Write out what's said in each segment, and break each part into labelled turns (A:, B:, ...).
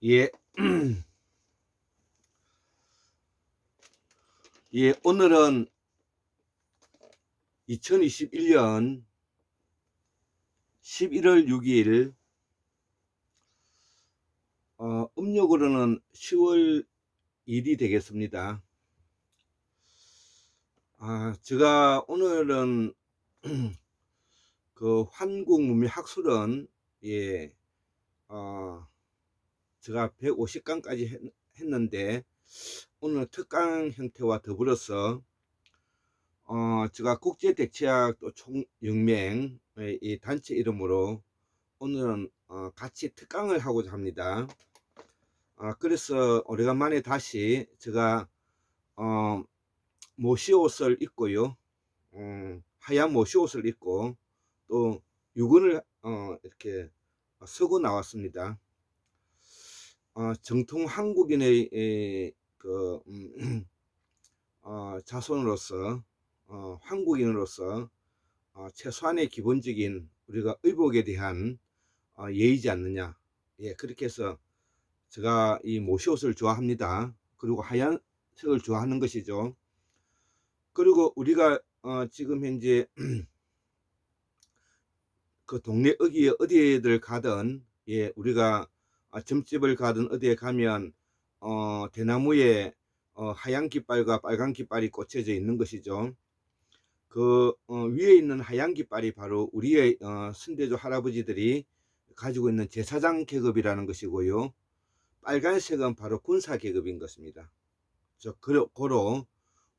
A: 예, 예, 오늘은 2021년 11월 6일, 음력으로는 10월 1일이 되겠습니다. 제가 오늘은 그 한국문명학술은, 예, 어, 제가 150강까지 했는데, 오늘 특강 형태와 더불어서, 제가 국제대체학 또 총연맹, 이 단체 이름으로 오늘은 같이 특강을 하고자 합니다. 그래서 오래간만에 다시 제가 모시옷을 입고요. 하얀 모시옷을 입고 또 유근을 이렇게 쓰고 나왔습니다. 정통 한국인의 그 자손으로서 한국인으로서 최소한의 기본적인 우리가 의복에 대한 예의지 않느냐. 예, 그렇게 해서 제가 이 모시옷을 좋아합니다. 그리고 하얀색을 좋아하는 것이죠. 그리고 우리가 지금 현재 그 동네 어디에들 가든, 예, 우리가 점집을 가든 어디에 가면 대나무에 하얀 깃발과 빨간 깃발이 꽂혀져 있는 것이죠. 그 위에 있는 하얀 깃발이 바로 우리의 선대조 할아버지들이 가지고 있는 제사장 계급이라는 것이고요. 빨간색은 바로 군사 계급인 것입니다. 고로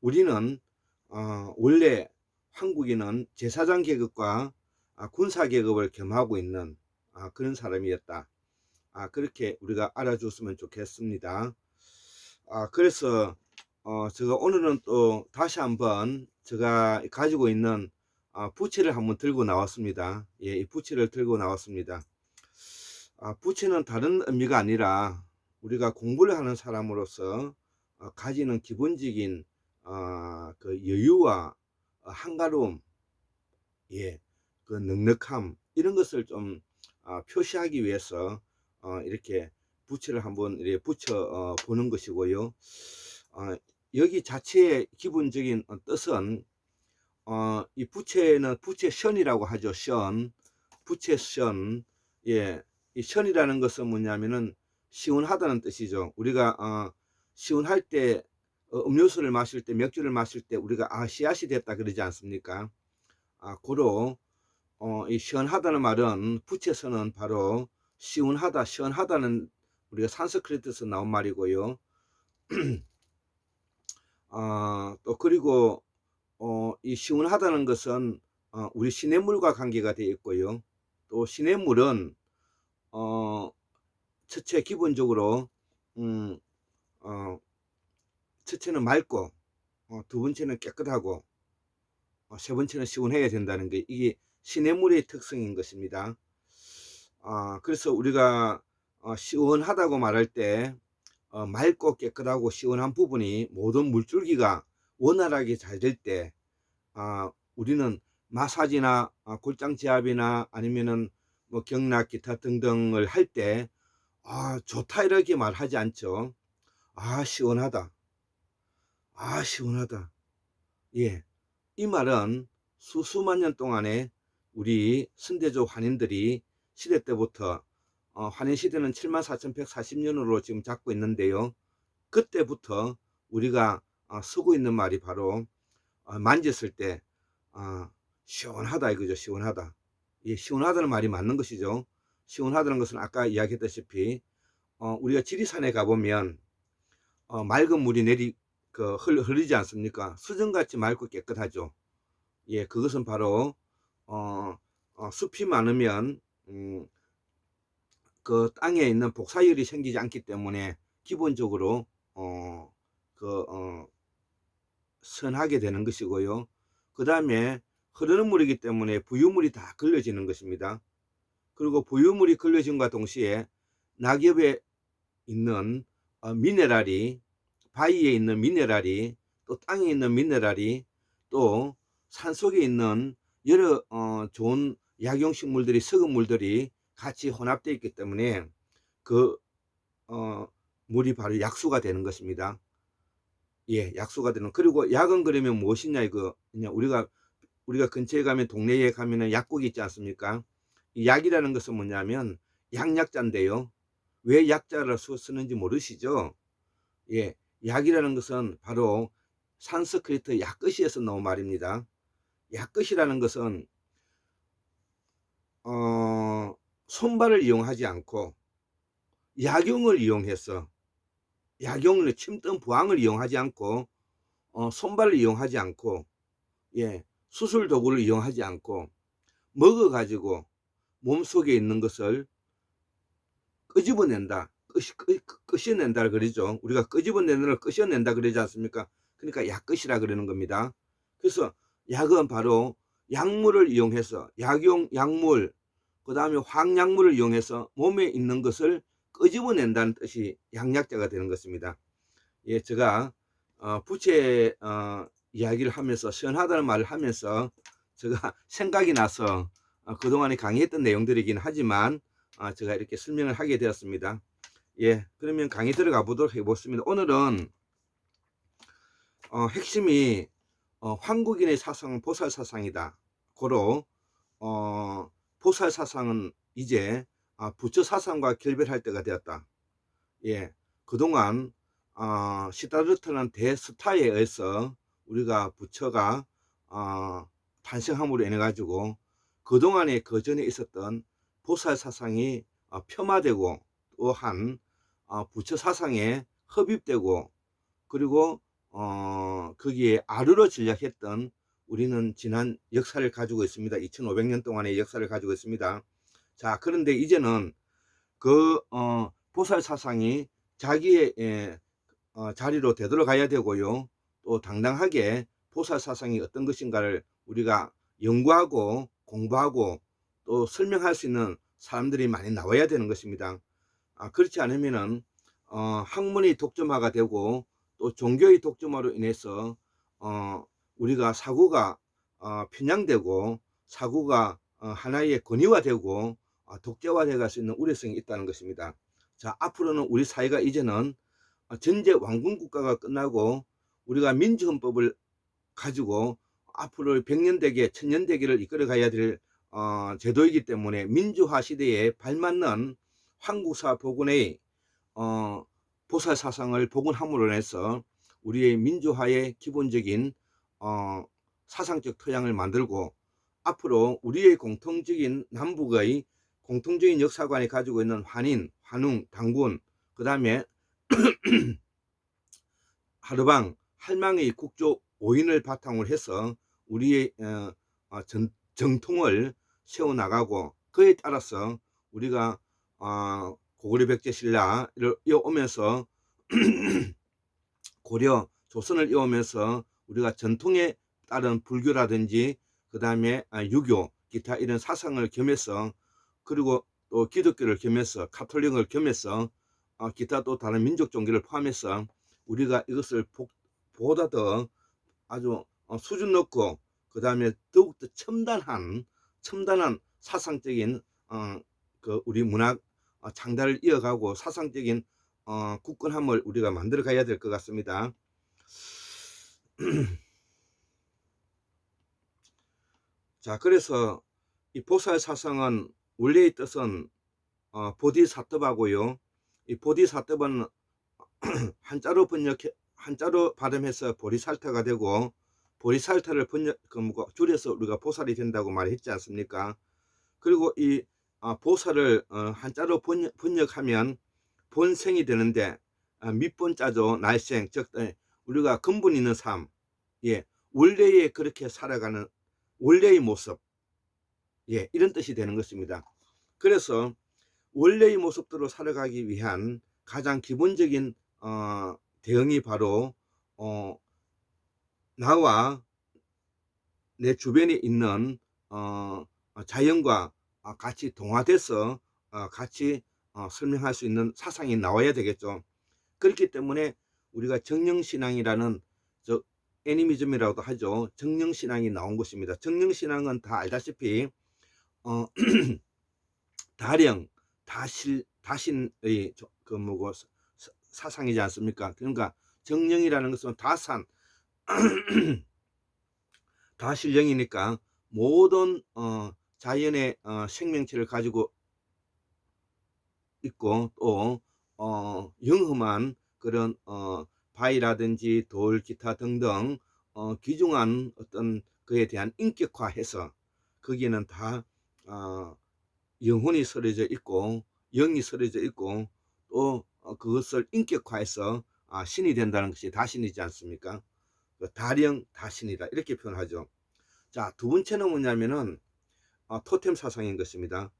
A: 우리는 원래 한국인은 제사장 계급과 군사 계급을 겸하고 있는 그런 사람이었다. 그렇게 우리가 알아줬으면 좋겠습니다. 그래서 제가 오늘은 또 다시 한번 제가 가지고 있는 부채를 한번 들고 나왔습니다. 예, 이 부채를 들고 나왔습니다. 부채는 다른 의미가 아니라 우리가 공부를 하는 사람으로서 가지는 기본적인 그 여유와 한가로움, 예, 그 넉넉함 이런 것을 좀 표시하기 위해서 이렇게 부채를 한번 이렇게 붙여 보는 것이고요. 여기 자체의 기본적인 뜻은 이 부채는 부채션이라고 하죠. 션, 부채션. 예, 이 션이라는 것은 뭐냐면은 시원하다는 뜻이죠. 우리가 시원할 때 음료수를 마실 때, 맥주를 마실 때 우리가 씨앗이 됐다 그러지 않습니까? 고로 이 시원하다는 말은 부채선은 바로 시원하다, 시원하다는 우리가 산스크리트에서 나온 말이고요. 또 그리고 이 시원하다는 것은 우리 시냇물과 관계가 되어 있고요. 또 시냇물은 첫째 기본적으로 음, 어, 첫째는 맑고 두 번째는 깨끗하고 세 번째는 시원해야 된다는 게 이게 시냇물의 특성인 것입니다. 그래서 우리가 시원하다고 말할 때 맑고 깨끗하고 시원한 부분이 모든 물줄기가 원활하게 잘 될 때 우리는 마사지나 골장 지압이나 아니면은 뭐 경락 기타 등등을 할 때 좋다 이렇게 말하지 않죠. 시원하다. 시원하다. 예. 이 말은 수수만 년 동안에 우리 선대조 환인들이 시대 때부터 환인 시대는 74,140년으로 지금 잡고 있는데요. 그때부터 우리가 쓰고 있는 말이 바로 만졌을 때 시원하다 이거죠. 시원하다. 예, 시원하다는 말이 맞는 것이죠. 시원하다는 것은 아까 이야기했다시피 우리가 지리산에 가보면 맑은 물이 흐르지 않습니까? 수정같이 맑고 깨끗하죠. 예, 그것은 바로 숲이 많으면 그 땅에 있는 복사열이 생기지 않기 때문에 기본적으로 어, 그 선하게 되는 것이고요. 그 다음에 흐르는 물이기 때문에 부유물이 다 걸려지는 것입니다. 그리고 부유물이 걸려짐과 동시에 낙엽에 있는 미네랄이, 바위에 있는 미네랄이, 또 땅에 있는 미네랄이, 또 산속에 있는 여러 좋은 약용식물들이, 석음물들이 같이 혼합되어 있기 때문에 그 물이 바로 약수가 되는 것입니다. 예, 약수가 되는. 그리고 약은 그러면 무엇이냐 이거 그냥 우리가 근처에 가면 동네에 가면은 약국이 있지 않습니까? 이 약이라는 것은 뭐냐면 약약자인데요. 왜 약자를 쓰는지 모르시죠? 예, 약이라는 것은 바로 산스크리트 약끝이에서 나온 말입니다. 약끝이라는 것은 손발을 이용하지 않고 약용을 이용해서 약용을 침뜬 부항을 이용하지 않고 손발을 이용하지 않고 예, 수술 도구를 이용하지 않고 먹어 가지고 몸속에 있는 것을 끄집어낸다. 끄셔낸다 그러죠. 우리가 끄집어내는 걸 끄셔낸다 그러지 않습니까? 그러니까 약끝이라 그러는 겁니다. 그래서 약은 바로 약물을 이용해서 약용 약물 그다음에 황약물을 이용해서 몸에 있는 것을 끄집어낸다는 뜻이 약약자가 되는 것입니다. 예, 제가 부채 이야기를 하면서 시원하다는 말을 하면서 제가 생각이 나서 그동안에 강의했던 내용들이긴 하지만 제가 이렇게 설명을 하게 되었습니다. 예, 그러면 강의 들어가 보도록 해보겠습니다. 오늘은 핵심이 한국인의 사상은 보살 사상이다. 고로 보살 사상은 이제 부처 사상과 결별할 때가 되었다. 예, 그동안 시다르타는 대스타에 의해서 우리가 부처가 탄생함으로 인해 가지고 그동안에 그 전에 있었던 보살 사상이 폄하되고 또한 부처 사상에 흡입되고 그리고 거기에 아르러 전략했던 우리는 지난 역사를 가지고 있습니다. 2500년 동안의 역사를 가지고 있습니다. 자, 그런데 이제는 그 보살 사상이 자기의 자리로 되돌아가야 되고요. 또 당당하게 보살 사상이 어떤 것인가를 우리가 연구하고 공부하고 또 설명할 수 있는 사람들이 많이 나와야 되는 것입니다. 그렇지 않으면은 학문이 독점화가 되고 또 종교의 독점화로 인해서 우리가 사고가 편향되고 사고가 하나의 권위화되고 독재화되어 갈 수 있는 우려성이 있다는 것입니다. 자, 앞으로는 우리 사회가 이제는 전제 왕군 국가가 끝나고 우리가 민주헌법을 가지고 앞으로 100년대계, 1000년대계를 이끌어 가야 될 제도이기 때문에 민주화 시대에 발맞는 한국사 복원의 보살 사상을 복원함으로 해서 우리의 민주화의 기본적인 사상적 토양을 만들고 앞으로 우리의 공통적인 남북의 공통적인 역사관이 가지고 있는 환인, 환웅, 당군, 그 다음에 하르방, 할망의 국조 오인을 바탕으로 해서 우리의 정통을 세워나가고 그에 따라서 우리가 고구려 백제 신라를 이어오면서 고려 조선을 이어오면서 우리가 전통에 따른 불교라든지 그 다음에 유교 기타 이런 사상을 겸해서 그리고 또 기독교를 겸해서 카톨릭을 겸해서 기타 또 다른 민족 종교를 포함해서 우리가 이것을 보다 더 아주 수준 높고 그 다음에 더욱더 첨단한 사상적인 그 우리 문화 창달을 이어가고 사상적인 굳건함을 우리가 만들어 가야 될 것 같습니다. 자, 그래서 이 보살 사상은 원래의 뜻은 보디사트바고요. 이 보디사트바는 한자로 발음해서 보리살타가 되고 보리살타를 줄여서 우리가 보살이 된다고 말했지 않습니까? 그리고 이 보살을 한자로 번역하면 본생이 되는데 밑본자죠. 날생 즉 우리가 근본 있는 삶, 예, 원래의 그렇게 살아가는 원래의 모습, 예, 이런 뜻이 되는 것입니다. 그래서 원래의 모습대로 살아가기 위한 가장 기본적인 대응이 바로 나와 내 주변에 있는 자연과 같이 동화돼서 같이 설명할 수 있는 사상이 나와야 되겠죠. 그렇기 때문에 우리가 정령신앙이라는 애니미즘이라고도 하죠. 정령신앙이 나온 것입니다. 정령신앙은 다 알다시피 다령, 다실, 다신의 그 뭐고 사상이지 않습니까? 그러니까 정령이라는 것은 다산 다신령이니까 모든 자연의 생명체를 가지고 있고 또 영험한 그런 바위라든지 돌, 기타 등등 귀중한 어떤 그에 대한 인격화해서 거기에는 다 영혼이 서려져 있고 영이 서려져 있고 또 그것을 인격화해서 신이 된다는 것이 다신이지 않습니까? 다령 다신이다 이렇게 표현하죠. 자, 두 번째는 뭐냐면은 토템 사상인 것입니다.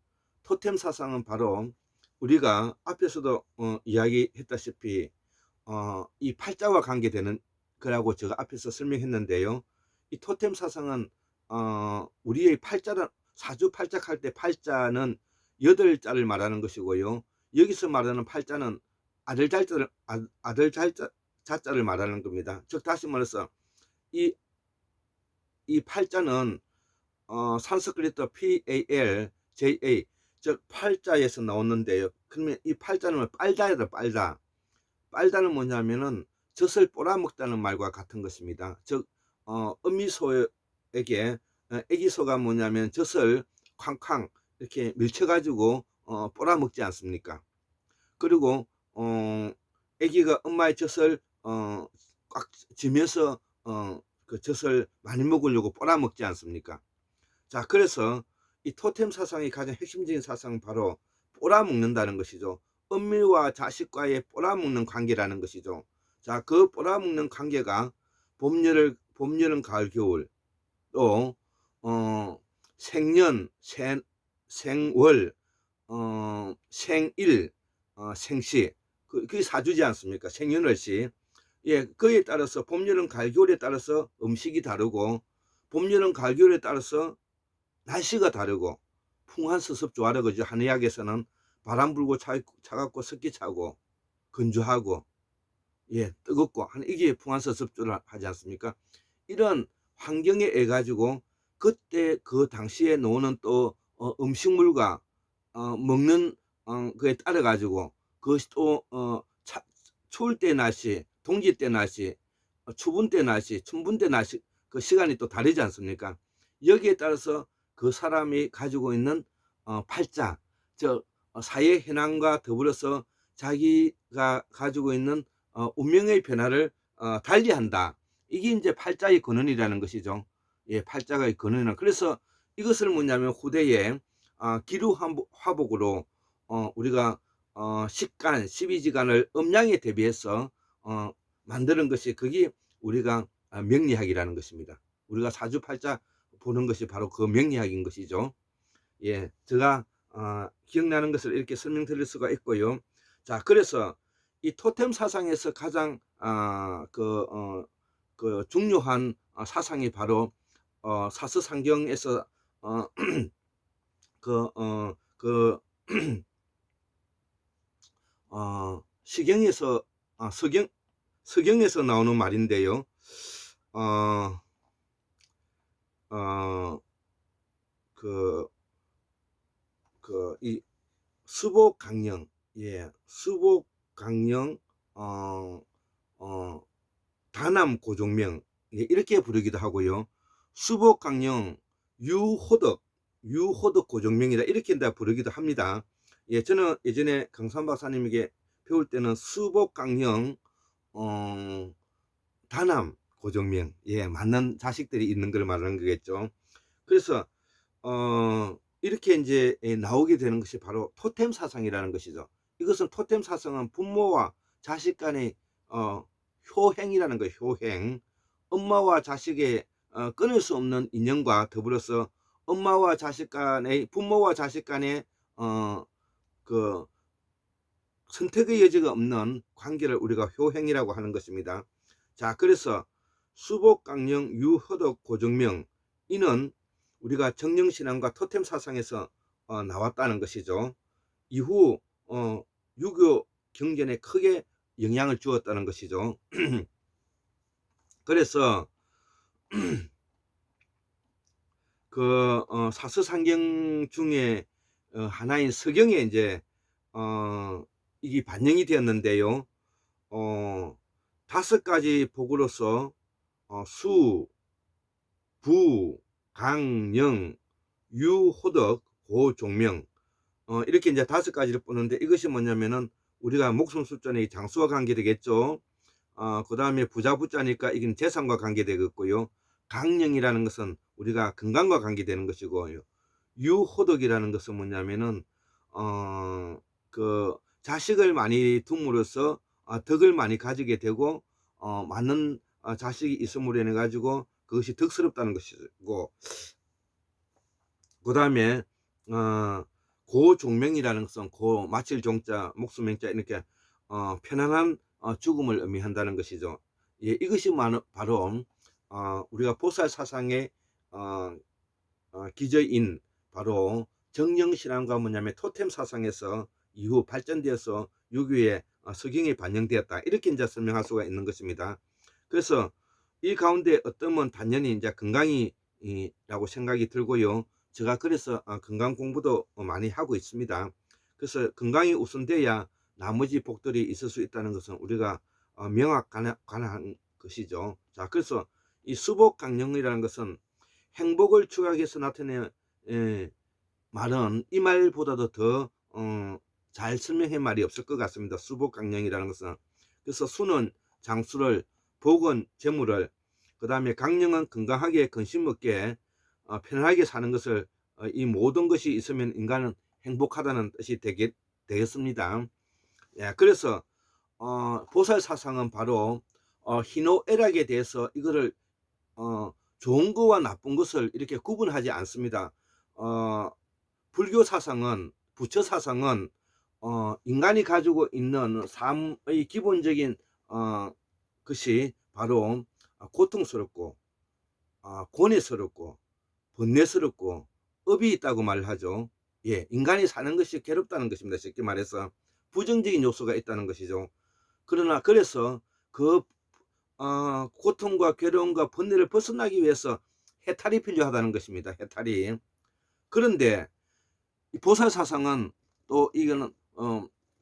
A: 토템 사상은 바로 우리가 앞에서도 이야기했다시피 이 팔자와 관계되는 거라고 제가 앞에서 설명했는데요. 이 토템 사상은 우리의 팔자는 사주팔자할 때 팔자는 8자를 말하는 것이고요. 여기서 말하는 팔자는 아들 자자를 말하는 겁니다. 즉 다시 말해서 이 팔자는 산스크리트 PALJA 즉 팔자에서 나오는데요. 그러면 이 팔자는 빨다이다 빨다. 빨다는 뭐냐면은 젖을 빨아먹다는 말과 같은 것입니다. 즉 어미소에게 애기소가 뭐냐면 젖을 쾅쾅 이렇게 밀쳐가지고 빨아먹지 않습니까? 그리고 애기가 엄마의 젖을 꽉 쥐면서 그 젖을 많이 먹으려고 빨아먹지 않습니까? 자, 그래서 이 토템 사상의 가장 핵심적인 사상은 바로 빨아먹는다는 것이죠. 어미와 자식과의 빨아먹는 관계라는 것이죠. 자, 그 빨아먹는 관계가 봄, 여름, 가을, 겨울 또 생년, 생월, 생일, 생시 그게 사주지 않습니까? 생년월시. 예, 그에 따라서 봄, 여름, 가을, 겨울에 따라서 음식이 다르고 봄, 여름, 가을, 겨울에 따라서 날씨가 다르고 풍한서습조하라 그죠. 한의학에서는 바람 불고 차갑고 습기 차고 건조하고 예 뜨겁고 하는 이게 풍한서습조를 하지 않습니까? 이런 환경에 의해 가지고 그때 그 당시에 나오는 또 음식물과 먹는 그에 따라 가지고 그것이 또 추울 때 날씨, 동지 때 날씨, 추분 때 날씨, 춘분 때 날씨 그 시간이 또 다르지 않습니까? 여기에 따라서 그 사람이 가지고 있는 팔자, 즉 사회 현황과 더불어서 자기가 가지고 있는 운명의 변화를 달리한다. 이게 이제 팔자의 근원이라는 것이죠. 예, 팔자의 근원이라. 그래서 이것을 뭐냐면 후대에 기류 화복으로 우리가 식간, 12지간을 음양에 대비해서 만드는 것이 그게 우리가 명리학이라는 것입니다. 우리가 사주팔자 보는 것이 바로 그 명리학인 것이죠. 예, 제가 기억나는 것을 이렇게 설명드릴 수가 있고요. 자, 그래서 이 토템 사상에서 가장 그 중요한 사상이 바로 사스상경에서 시경에서 서경에서 나오는 말인데요. 이 수복강령, 예, 수복강령, 다남 고종명, 예, 이렇게 부르기도 하고요. 수복강령, 유호덕 고종명이다 이렇게 다 부르기도 합니다. 예, 저는 예전에 강산 박사님에게 배울 때는 수복강령, 다남 고종명, 예, 맞는 자식들이 있는 걸 말하는 거겠죠. 그래서 이렇게 이제 나오게 되는 것이 바로 토템 사상이라는 것이죠. 이것은 토템 사상은 부모와 자식 간의 효행이라는 거예요. 효행. 엄마와 자식의 끊을 수 없는 인연과 더불어서 엄마와 자식 간의 부모와 자식 간의 그 선택의 여지가 없는 관계를 우리가 효행이라고 하는 것입니다. 자, 그래서 수복강령, 유허덕, 고정명 이는 우리가 정령신앙과 토템 사상에서 나왔다는 것이죠. 이후 유교 경전에 크게 영향을 주었다는 것이죠. 그래서 그 사서상경 중에 하나인 서경에 이제 어 이게 반영이 되었는데요. 어 5가지 복으로서 수, 부, 강, 영, 유, 호덕, 고, 종명, 이렇게 이제 5가지를 보는데, 이것이 뭐냐면은 우리가 목숨 숫자는 이 장수와 관계되겠죠. 그다음에 부자 부자니까 이건 재산과 관계되겠고요. 강령이라는 것은 우리가 건강과 관계되는 것이고, 유호덕이라는 것은 뭐냐면은 어 그 자식을 많이 둠으로써 덕을 많이 가지게 되고, 많은 자식이 있음으로 인해 가지고 그것이 덕스럽다는 것이고, 그다음에 고종명이라는 것은 고 마칠 종자 목숨 명자, 이렇게 편안한 죽음을 의미한다는 것이죠. 예, 이것이 바로 우리가 보살 사상의 기저인, 바로 정령신앙과 뭐냐면 토템 사상에서 이후 발전되어서 유교의 서경에 반영되었다, 이렇게 이제 설명할 수가 있는 것입니다. 그래서 이 가운데 어떤 분 단연히 이제 건강이라고 생각이 들고요. 제가 그래서 건강 공부도 많이 하고 있습니다. 그래서 건강이 우선돼야 나머지 복들이 있을 수 있다는 것은 우리가 관한 것이죠. 자, 그래서 이 수복강령이라는 것은 행복을 추구하기 위해서 나타내는 말은 이 말보다도 더 잘 설명할 말이 없을 것 같습니다. 수복강령이라는 것은. 그래서 수는 장수를, 복은 재물을, 그 다음에 강령은 건강하게 근심 없게 편안하게 사는 것을, 이 모든 것이 있으면 인간은 행복하다는 뜻이 되겠습니다. 예, 그래서 보살 사상은 바로 희노애락에 대해서 이거를 좋은 것과 나쁜 것을 이렇게 구분하지 않습니다. 불교 사상은, 부처 사상은 인간이 가지고 있는 삶의 기본적인 것이 바로 고통스럽고 고뇌스럽고 번뇌스럽고 업이 있다고 말을 하죠. 예, 인간이 사는 것이 괴롭다는 것입니다. 쉽게 말해서 부정적인 요소가 있다는 것이죠. 그러나 그래서 그 고통과 괴로움과 번뇌를 벗어나기 위해서 해탈이 필요하다는 것입니다. 해탈이. 그런데 이 보살 사상은 또 이거는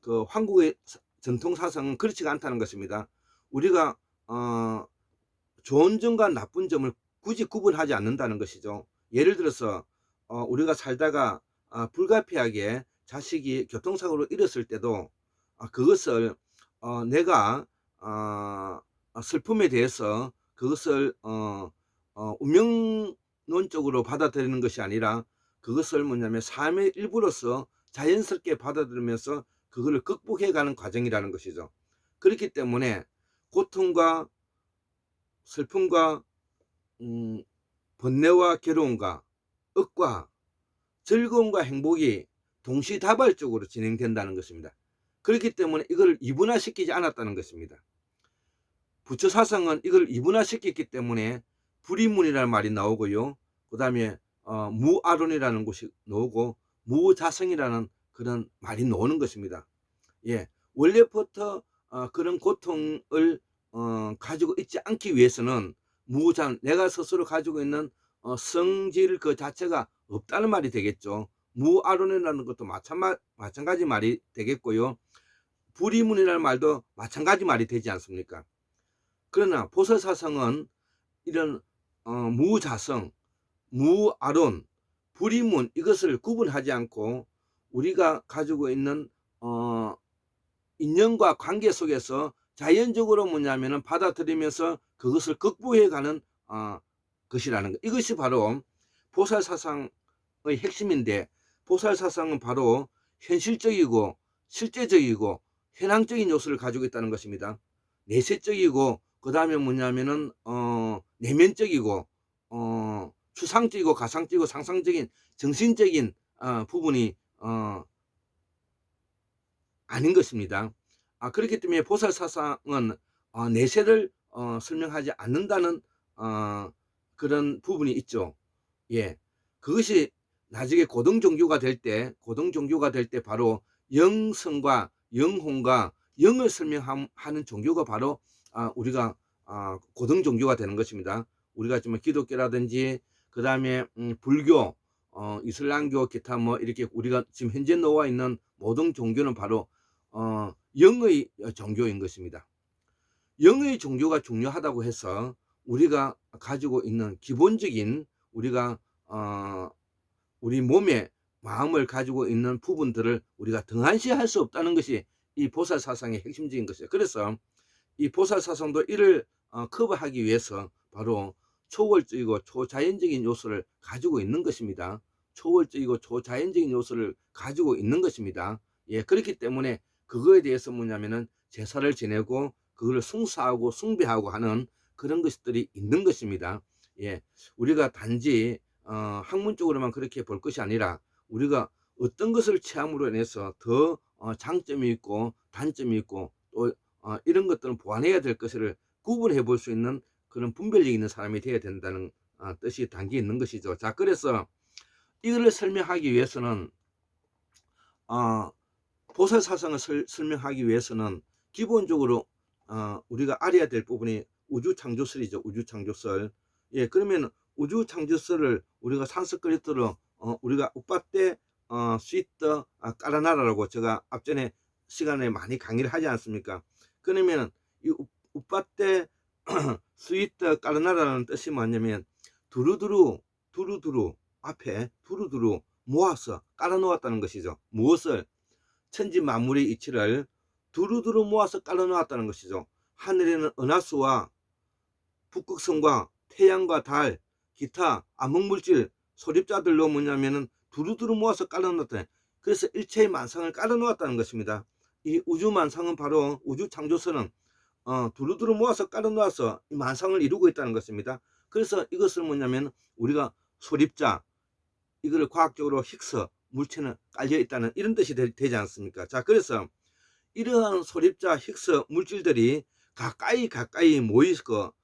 A: 그 한국의 전통 사상은 그렇지가 않다는 것입니다. 우리가 좋은 점과 나쁜 점을 굳이 구분하지 않는다는 것이죠. 예를 들어서 우리가 살다가 불가피하게 자식이 교통사고로 잃었을 때도 그것을 내가 슬픔에 대해서 그것을 운명론적으로 받아들이는 것이 아니라, 그것을 뭐냐면 삶의 일부로서 자연스럽게 받아들이면서 그거를 극복해가는 과정이라는 것이죠. 그렇기 때문에 고통과 슬픔과 번뇌와 괴로움과 억과 즐거움과 행복이 동시다발적으로 진행된다는 것입니다. 그렇기 때문에 이걸 이분화시키지 않았다는 것입니다. 부처 사상은 이걸 이분화시켰기 때문에 불이문이라는 말이 나오고요. 그 다음에 무아론이라는 것이 나오고 무자성이라는 그런 말이 나오는 것입니다. 예, 원래부터 그런 고통을 가지고 있지 않기 위해서는 내가 스스로 가지고 있는 성질 그 자체가 없다는 말이 되겠죠. 무아론이라는 것도 마찬가지 말이 되겠고요. 불이문이라는 말도 마찬가지 말이 되지 않습니까? 그러나 보살사상은 이런 무자성, 무아론, 불이문, 이것을 구분하지 않고 우리가 가지고 있는 인연과 관계 속에서 자연적으로 뭐냐면은 받아들이면서 그것을 극복해가는 것이라는 것. 이것이 바로 보살사상의 핵심인데, 보살사상은 바로 현실적이고 실제적이고 현황적인 요소를 가지고 있다는 것입니다. 내세적이고, 그 다음에 뭐냐면은 내면적이고 추상적이고 가상적이고 상상적인 정신적인 부분이 아닌 것입니다. 그렇기 때문에 보살사상은 내세를 설명하지 않는다는 그런 부분이 있죠. 예, 그것이 나중에 고등종교가 될 때 바로 영성과 영혼과 영을 설명하는 종교가 바로 우리가 고등종교가 되는 것입니다. 우리가 지금 기독교라든지 그 다음에 불교, 이슬람교, 기타 뭐 이렇게 우리가 지금 현재 놓아 있는 모든 종교는 바로 영의 종교인 것입니다. 영의 종교가 중요하다고 해서 우리가 가지고 있는 기본적인 우리가 우리 몸에 마음을 가지고 있는 부분들을 우리가 등한시할 수 없다는 것이 이 보살사상의 핵심적인 것이에요. 그래서 이 보살사상도 이를 커버하기 위해서 바로 초월적이고 초자연적인 요소를 가지고 있는 것입니다. 초월적이고 초자연적인 요소를 가지고 있는 것입니다. 예, 그렇기 때문에 그거에 대해서 뭐냐면은 제사를 지내고 그거를 숭사하고 숭배하고 하는 그런 것들이 있는 것입니다. 예, 우리가 단지 학문적으로만 그렇게 볼 것이 아니라 우리가 어떤 것을 체험으로 인해서 더 장점이 있고 단점이 있고 또 이런 것들은 보완해야 될 것을 구분해 볼 수 있는 그런 분별력 있는 사람이 되어야 된다는 뜻이 담겨 있는 것이죠. 자, 그래서 이거를 설명하기 위해서는 보살사상을 설명하기 위해서는 기본적으로 우리가 알아야 될 부분이 우주창조설이죠. 우주창조설. 예, 그러면 우주창조설을 우리가 산스크리트로 우리가 우빠떼 스위트 까라나라라고 제가 앞전에 시간에 많이 강의를 하지 않습니까? 그러면 이 우빠떼 스위트 까라나라는 뜻이 뭐냐면 두루두루 앞에 두루두루 모아서 깔아놓았다는 것이죠. 무엇을? 천지 만물의 이치를 두루두루 모아서 깔아놓았다는 것이죠. 하늘에는 은하수와 북극성과 태양과 달, 기타 암흑물질 소립자들로 뭐냐면은 두루두루 모아서 깔아놓았다. 그래서 일체의 만상을 깔아놓았다는 것입니다. 이 우주만상은 바로 우주창조설은 두루두루 모아서 깔아놓아서 이 만상을 이루고 있다는 것입니다. 그래서 이것을 뭐냐면 우리가 소립자, 이거를 과학적으로 힉스 물체는 깔려 있다는 이런 뜻이 되지 않습니까? 자, 그래서 이러한 소립자 힉스 물질들이 가까이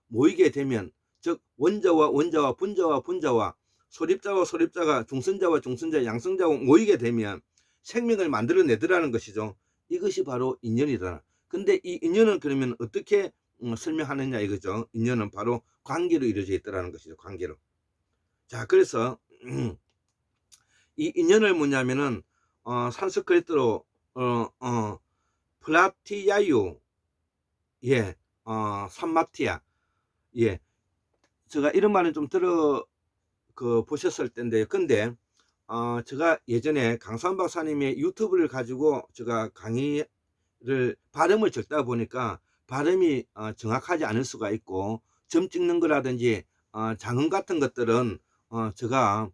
A: 모이게 되면, 즉 원자와 분자와 소립자가 중선자 양성자와 모이게 되면 생명을 만들어내더라는 것이죠. 이것이 바로 인연이다. 근데 이 인연은 그러면 어떻게 설명하느냐 이거죠. 인연은 바로 관계로 이루어져 있다는 것이죠. 관계로. 자, 그래서 이 인연을 뭐냐면은 산스크리트로 플라티야유, 예, 산마티아, 예, 제가 이런 말은 좀 보셨을 텐데, 근데 제가 예전에 강산 박사님의 유튜브를 가지고 제가 강의를 발음을 적다 보니까 발음이 정확하지 않을 수가 있고, 점 찍는 거라든지 장음 같은 것들은 제가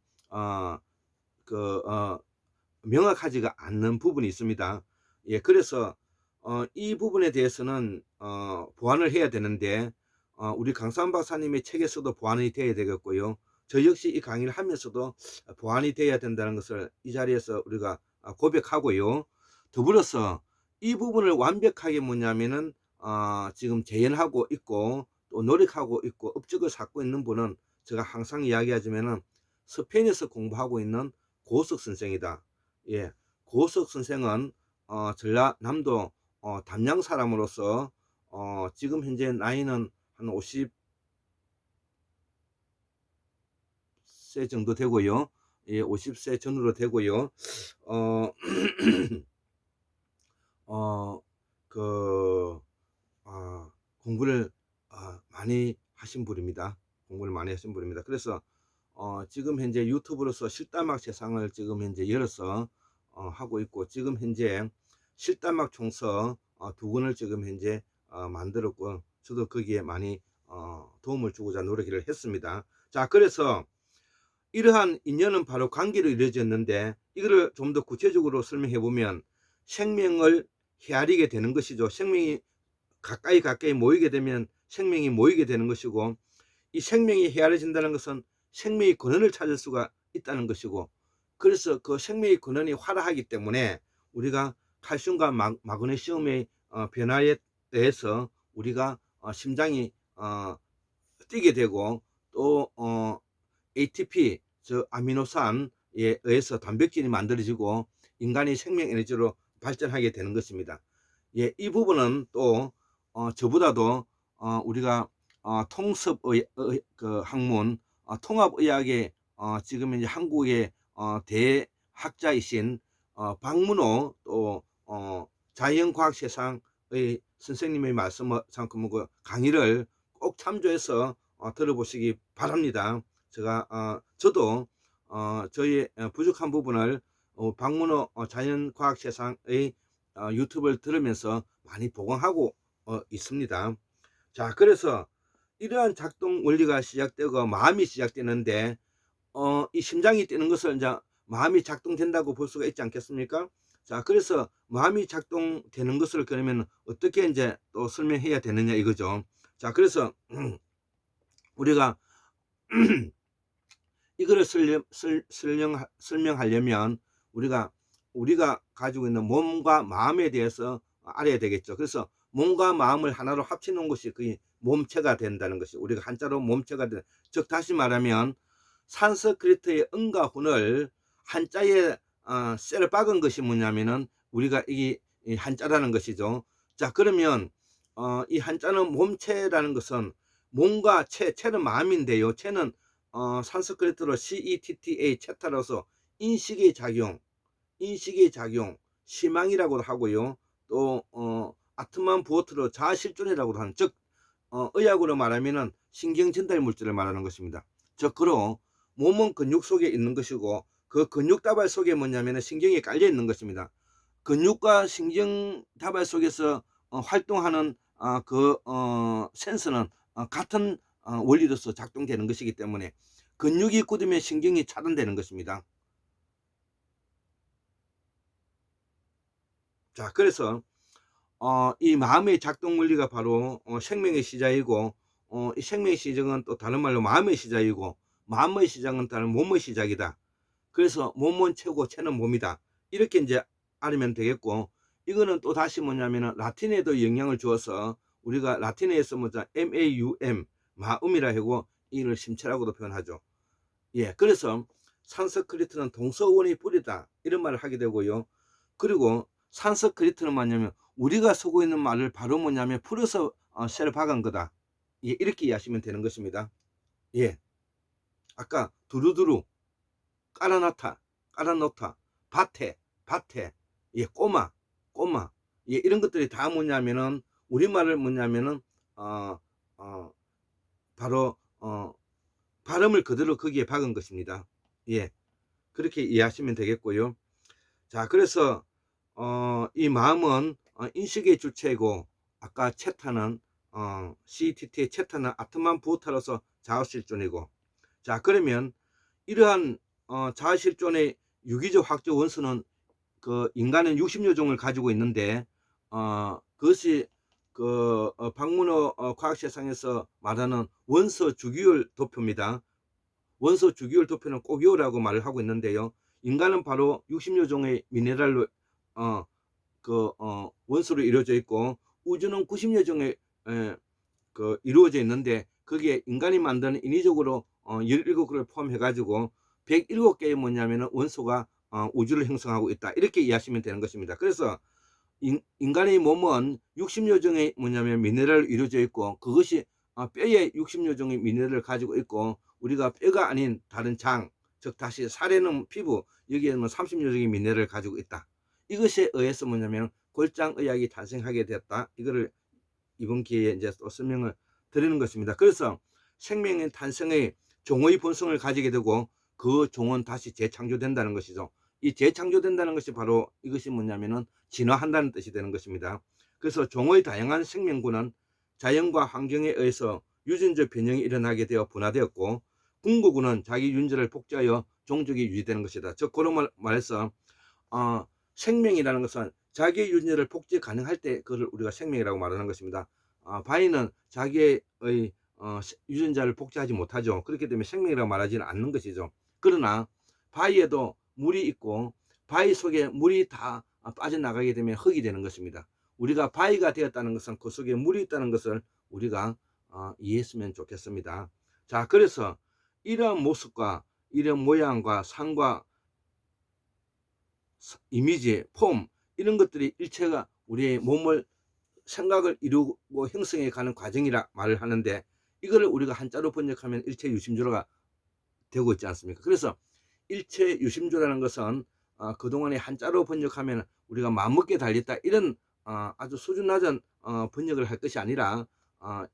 A: 명확하지가 않는 부분이 있습니다. 예, 그래서 이 부분에 대해서는 보완을 해야 되는데 우리 강산 박사님의 책에서도 보완이 돼야 되겠고요. 저 역시 이 강의를 하면서도 보완이 돼야 된다는 것을 이 자리에서 우리가 고백하고요. 더불어서 이 부분을 완벽하게 뭐냐면은 지금 재현하고 있고 또 노력하고 있고 업적을 쌓고 있는 분은 제가 항상 이야기하지만은 스페인에서 공부하고 있는 고석 선생이다. 예, 고석 선생은 전라남도 담양 사람으로서 지금 현재 나이는 한 50세 정도 되고요. 예, 50세 전후로 되고요. 공부를 많이 하신 분입니다. 그래서 지금 현재 유튜브로서 실다막 세상을 지금 현재 열어서 하고 있고, 지금 현재 실다막 총서 2권을 지금 현재 만들었고, 저도 거기에 많이 도움을 주고자 노력을 했습니다. 자, 그래서 이러한 인연은 바로 관계로 이루어졌는데, 이거를 좀 더 구체적으로 설명해 보면 생명을 헤아리게 되는 것이죠. 생명이 가까이 모이게 되면 생명이 모이게 되는 것이고, 이 생명이 헤아려진다는 것은 생명의 근원을 찾을 수가 있다는 것이고, 그래서 그 생명의 근원이 활화하기 때문에 우리가 칼슘과 마그네슘의 변화에 대해서 우리가 심장이 뛰게 되고, 또 ATP 저 아미노산에 의해서 단백질이 만들어지고 인간이 생명 에너지로 발전하게 되는 것입니다. 예, 이 부분은 또 저보다도 우리가 통섭의 그 학문 통합의학의 지금 이제 한국의 대학자이신 박문호 또 자연과학 세상의 선생님의 말씀만큼 그 강의를 꼭 참조해서 들어보시기 바랍니다. 저도 저희 부족한 부분을 박문호 자연과학 세상의 유튜브를 들으면서 많이 보강하고 있습니다. 자, 그래서 이러한 작동 원리가 시작되고 마음이 시작되는데 이 심장이 뛰는 것을 이제 마음이 작동된다고 볼 수가 있지 않겠습니까? 자, 그래서 마음이 작동되는 것을 그러면 어떻게 이제 또 설명해야 되느냐 이거죠. 자, 그래서 우리가 이거를 설명하려면 우리가 가지고 있는 몸과 마음에 대해서 알아야 되겠죠. 그래서 몸과 마음을 하나로 합치는 것이 그 몸체가 된다는 것이, 우리가 한자로 몸체가 된다. 즉 다시 말하면 산스크리트의 은과 훈을 한자에 쇠를 박은 것이 뭐냐면은 우리가 이 한자라는 것이죠. 자, 그러면 이 한자는 몸체라는 것은 몸과 체는 마음인데요. 체는 산스크리트로 CETTA 체타로서 인식의 작용, 희망이라고도 하고요. 또 아트만 부어트로 자아실존이라고도 하는, 즉 의학으로 말하면은 신경 전달 물질을 말하는 것입니다. 즉 그로 몸은 근육 속에 있는 것이고 그 근육 다발 속에 뭐냐면은 신경이 깔려 있는 것입니다. 근육과 신경 다발 속에서 활동하는 센서는 같은 원리로서 작동되는 것이기 때문에 근육이 굳으면 신경이 차단되는 것입니다. 자, 그래서 이 마음의 작동 원리가 바로 생명의 시작이고 이 생명의 시작은 또 다른 말로 마음의 시작이고 마음의 시작은 다른 몸의 시작이다. 그래서 몸은 체고 체는 몸이다. 이렇게 이제 알면 되겠고, 이거는 또 다시 뭐냐면은 라틴에도 영향을 주어서 우리가 라틴에서 뭐자 MAUM 마음이라 하고 이를 심체라고도 표현하죠. 예, 그래서 산스크리트는 동서원의 뿌리다 이런 말을 하게 되고요. 그리고 산스크리트는 뭐냐면 우리가 쓰고 있는 말을 바로 뭐냐면 풀어서 쇠를 박은 거다. 예, 이렇게 이해하시면 되는 것입니다. 예, 아까 두루두루, 깔아놓다, 밭에, 예, 꼬마, 예, 이런 것들이 다 뭐냐면은 우리말을 뭐냐면은 바로 발음을 그대로 거기에 박은 것입니다. 예, 그렇게 이해하시면 되겠고요. 자, 그래서 이 마음은 인식의 주체이고 아까 체타는 CTT의 체타는 아트만 부타로서 자아실존이고, 자, 그러면 이러한 자아실존의 유기적 화학적 원소는 그 인간은 60여 종을 가지고 있는데 그것이 그 박문호 과학세상에서 말하는 원소 주기율 도표입니다. 원소 주기율 도표는 꼭 외우라고 말을 하고 있는데요. 인간은 바로 60여 종의 미네랄로 원소로 이루어져 있고 우주는 90여 종의 이루어져 있는데 거기에 인간이 만드는 인위적으로 17개를 포함해 가지고 107개의 뭐냐면은 원소가 우주를 형성하고 있다. 이렇게 이해하시면 되는 것입니다. 그래서 인간의 몸은 60여 종의 뭐냐면 미네랄로 이루어져 있고 그것이 뼈에 60여 종의 미네랄을 가지고 있고 우리가 뼈가 아닌 다른 장, 즉 다시 살에는 피부, 여기에는 30여 종의 미네랄을 가지고 있다. 이것에 의해서 뭐냐면 골장의학이 탄생하게 되었다. 이거를 이번 기회에 이제 또 설명을 드리는 것입니다. 그래서 생명의 탄생의 종의 본성을 가지게 되고 그 종은 다시 재창조된다는 것이죠. 이 재창조된다는 것이 바로 이것이 뭐냐면은 진화한다는 뜻이 되는 것입니다. 그래서 종의 다양한 생명군은 자연과 환경에 의해서 유전적 변형이 일어나게 되어 분화되었고 궁극군은 자기 유전자를 복제하여 종족이 유지되는 것이다. 즉 그런 말해서 생명이라는 것은 자기의 유전자를 복제 가능할 때 그걸 우리가 생명이라고 말하는 것입니다. 바위는 자기의 유전자를 복제하지 못하죠. 그렇기 때문에 생명이라고 말하지는 않는 것이죠. 그러나 바위에도 물이 있고 바위 속에 물이 다 빠져나가게 되면 흙이 되는 것입니다. 우리가 바위가 되었다는 것은 그 속에 물이 있다는 것을 우리가 이해했으면 좋겠습니다. 자, 그래서 이런 모습과 이런 모양과 상과 이미지, 폼 이런 것들이 일체가 우리의 몸을 생각을 이루고 형성해 가는 과정이라 말을 하는데 이거를 우리가 한자로 번역하면 일체 유심조가 되고 있지 않습니까? 그래서 일체 유심조라는 것은 그동안에 한자로 번역하면 우리가 마음먹기에 달렸다 이런 아주 수준 낮은 번역을 할 것이 아니라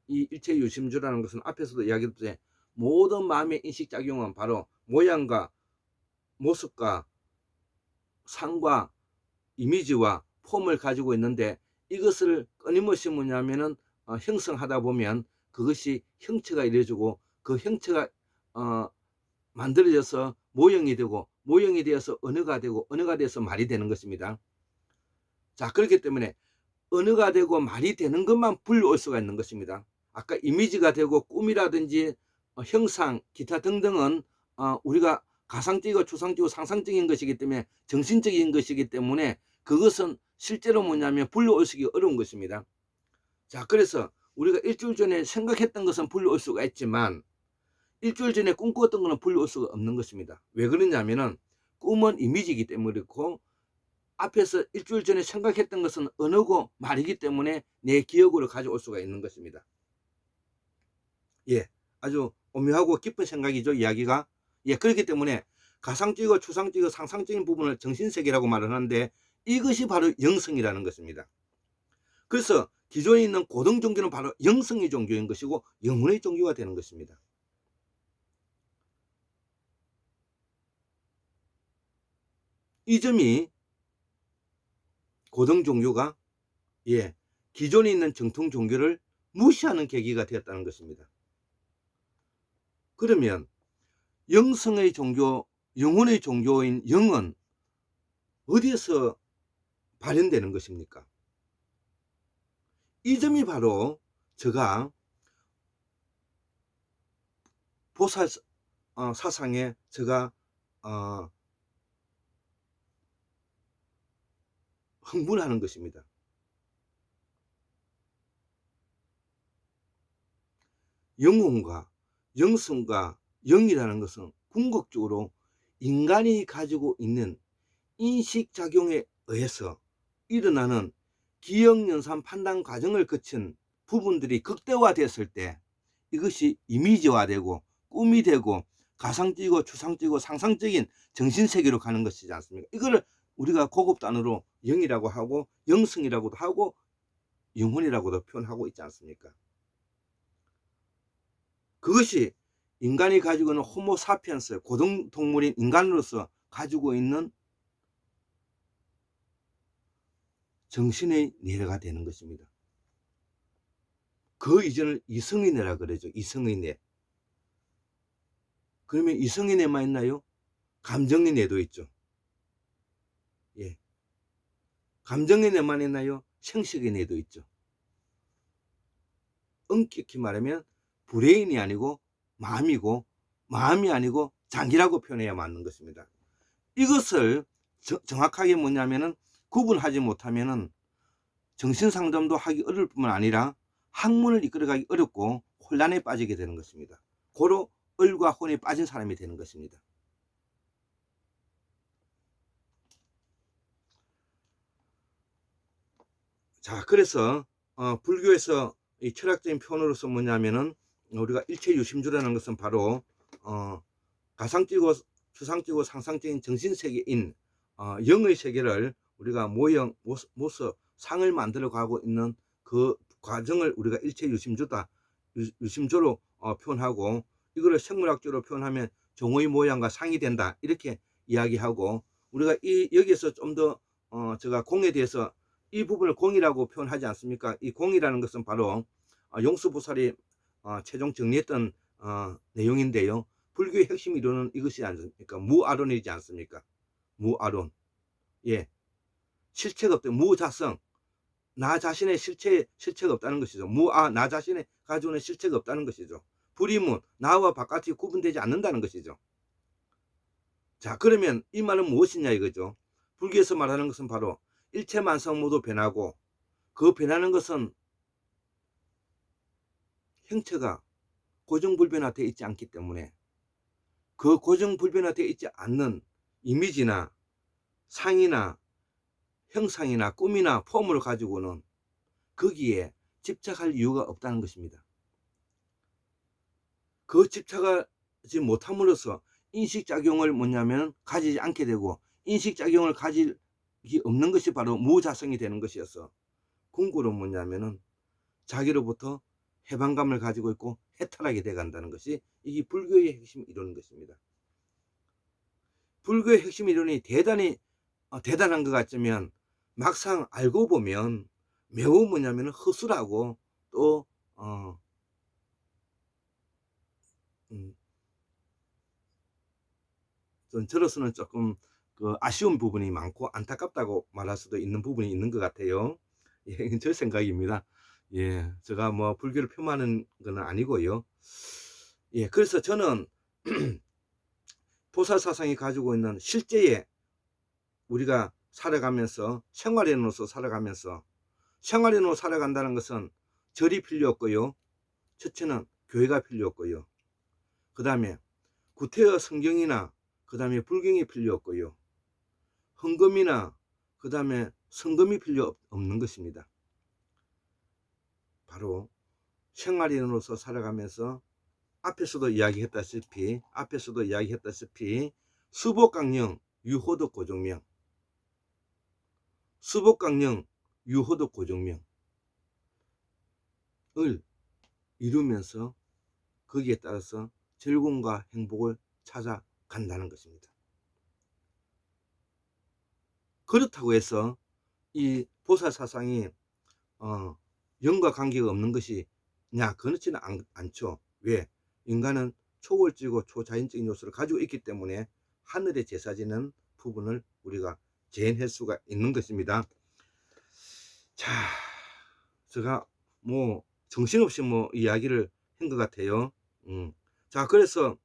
A: 이 일체유심주라는 것은 앞에서도 이야기했듯이 모든 마음의 인식작용은 바로 모양과 모습과 상과 이미지와 폼을 가지고 있는데, 이것을 끊임없이 뭐냐면은 형성하다 보면 그것이 형체가 이루어지고, 그 형체가 만들어져서 모형이 되고, 모형이 되어서 언어가 되고, 언어가 돼서 말이 되는 것입니다. 자, 그렇기 때문에 언어가 되고 말이 되는 것만 불러올 수가 있는 것입니다. 아까 이미지가 되고 꿈이라든지 형상 기타 등등은 우리가 가상적이고 추상적이고 상상적인 것이기 때문에, 정신적인 것이기 때문에 그것은 실제로 뭐냐면 불러올 수가 어려운 것입니다. 자, 그래서 우리가 일주일 전에 생각했던 것은 불러올 수가 있지만 일주일 전에 꿈꾸었던 것은 불러올 수가 없는 것입니다. 왜 그러냐면은 꿈은 이미지이기 때문에 그렇고, 앞에서 일주일 전에 생각했던 것은 언어고 말이기 때문에 내 기억으로 가져올 수가 있는 것입니다. 예, 아주 오묘하고 깊은 생각이죠, 이야기가. 예, 그렇기 때문에 가상적이고 추상적이고 상상적인 부분을 정신세계라고 말을 하는데, 이것이 바로 영성이라는 것입니다. 그래서 기존에 있는 고등 종교는 바로 영성의 종교인 것이고 영혼의 종교가 되는 것입니다. 이 점이 고등 종교가 기존에 있는 정통 종교를 무시하는 계기가 되었다는 것입니다. 그러면 영성의 종교, 영혼의 종교인 영은 어디에서 발현되는 것입니까? 이 점이 바로 제가 보살 사상에 제가 흥분하는 것입니다. 영혼과 영성과 영이라는 것은 궁극적으로 인간이 가지고 있는 인식작용에 의해서 일어나는 기억연산 판단 과정을 거친 부분들이 극대화됐을 때 이것이 이미지화되고 꿈이 되고 가상적이고 추상적이고 상상적인 정신세계로 가는 것이지 않습니까? 이거를 우리가 고급 단어로 영이라고 하고 영성이라고도 하고 영혼이라고도 표현하고 있지 않습니까? 그것이 인간이 가지고 있는 호모사피엔스, 고등동물인 인간으로서 가지고 있는 정신의 내려가 되는 것입니다. 그 이전을 이성의 내라 그러죠. 이성의 내. 그러면 이성의 내만 있나요? 감정의 내도 있죠. 예. 감정의 내만 있나요? 생식의 내도 있죠. 엄격히 말하면 브레인이 아니고 마음이고, 마음이 아니고 장기라고 표현해야 맞는 것입니다. 이것을 정확하게 뭐냐면은 구분하지 못하면은 정신상담도 하기 어려울 뿐만 아니라 학문을 이끌어가기 어렵고 혼란에 빠지게 되는 것입니다. 고로 을과 혼에 빠진 사람이 되는 것입니다. 자, 그래서 불교에서 이 철학적인 표현으로서 뭐냐면은 우리가 일체유심주라는 것은 바로 가상적이고 추상적이고 상상적인 정신세계인 영의 세계를 우리가 모형, 모습, 상을 만들어 가고 있는 그 과정을 우리가 일체유심주다, 유심주로 표현하고, 이거를 생물학적으로 표현하면 종의 모양과 상이 된다 이렇게 이야기하고, 우리가 여기에서 좀 더 제가 공에 대해서 이 부분을 공이라고 표현하지 않습니까? 이 공이라는 것은 바로 용수보살이 최종 정리했던 내용인데요. 불교의 핵심 이론은 이것이 않습니까? 무아론이지 않습니까? 무아론. 예. 실체가 없다. 무자성. 나 자신의 실체가 없다는 것이죠. 나 자신의 가지고 있는 실체가 없다는 것이죠. 불이문, 나와 바깥이 구분되지 않는다는 것이죠. 자, 그러면 이 말은 무엇이냐 이거죠. 불교에서 말하는 것은 바로 일체만성 모두 변하고, 그 변하는 것은 형체가 고정불변화되어 있지 않기 때문에 그 고정불변화되어 있지 않는 이미지나 상이나 형상이나 꿈이나 폼을 가지고는 거기에 집착할 이유가 없다는 것입니다. 그 집착하지 못함으로써 인식작용을 뭐냐면 가지지 않게 되고, 인식작용을 가질 게 없는 것이 바로 무자성이 되는 것이어서, 궁굴은 뭐냐면은 자기로부터 해방감을 가지고 있고 해탈하게 돼 간다는 것이 이게 불교의 핵심 이론인 것입니다. 불교의 핵심 이론이 대단히 대단한 것 같지만 막상 알고 보면 매우 뭐냐면 허술하고 또 저로서는 조금 그 아쉬운 부분이 많고 안타깝다고 말할 수도 있는 부분이 있는 것 같아요. 예, 제 생각입니다. 예, 제가 뭐 불교를 폄하하는 건 아니고요. 예, 그래서 저는 보살사상이 가지고 있는 실제의 우리가 살아가면서 생활인으로서 살아가면서 생활인으로 살아간다는 것은 절이 필요 없고요. 첫째는 교회가 필요 없고요. 그 다음에 구태여 성경이나 그 다음에 불경이 필요 없고요. 헌금이나 그 다음에 성금이 필요 없는 것입니다. 바로 생활인으로서 살아가면서 앞에서도 이야기했다시피 수복강령 유호덕 고정명, 수복강령 유호덕 고정명을 이루면서 거기에 따라서 즐거움과 행복을 찾아간다는 것입니다. 그렇다고 해서 이 보살사상이 영과 관계가 없는 것이냐, 그렇지는 않죠. 왜? 인간은 초월적이고 초자연적인 요소를 가지고 있기 때문에 하늘의 제사 지는 부분을 우리가 재현할 수가 있는 것입니다. 자, 제가 뭐 정신없이 뭐 이야기를 한 것 같아요. 자, 그래서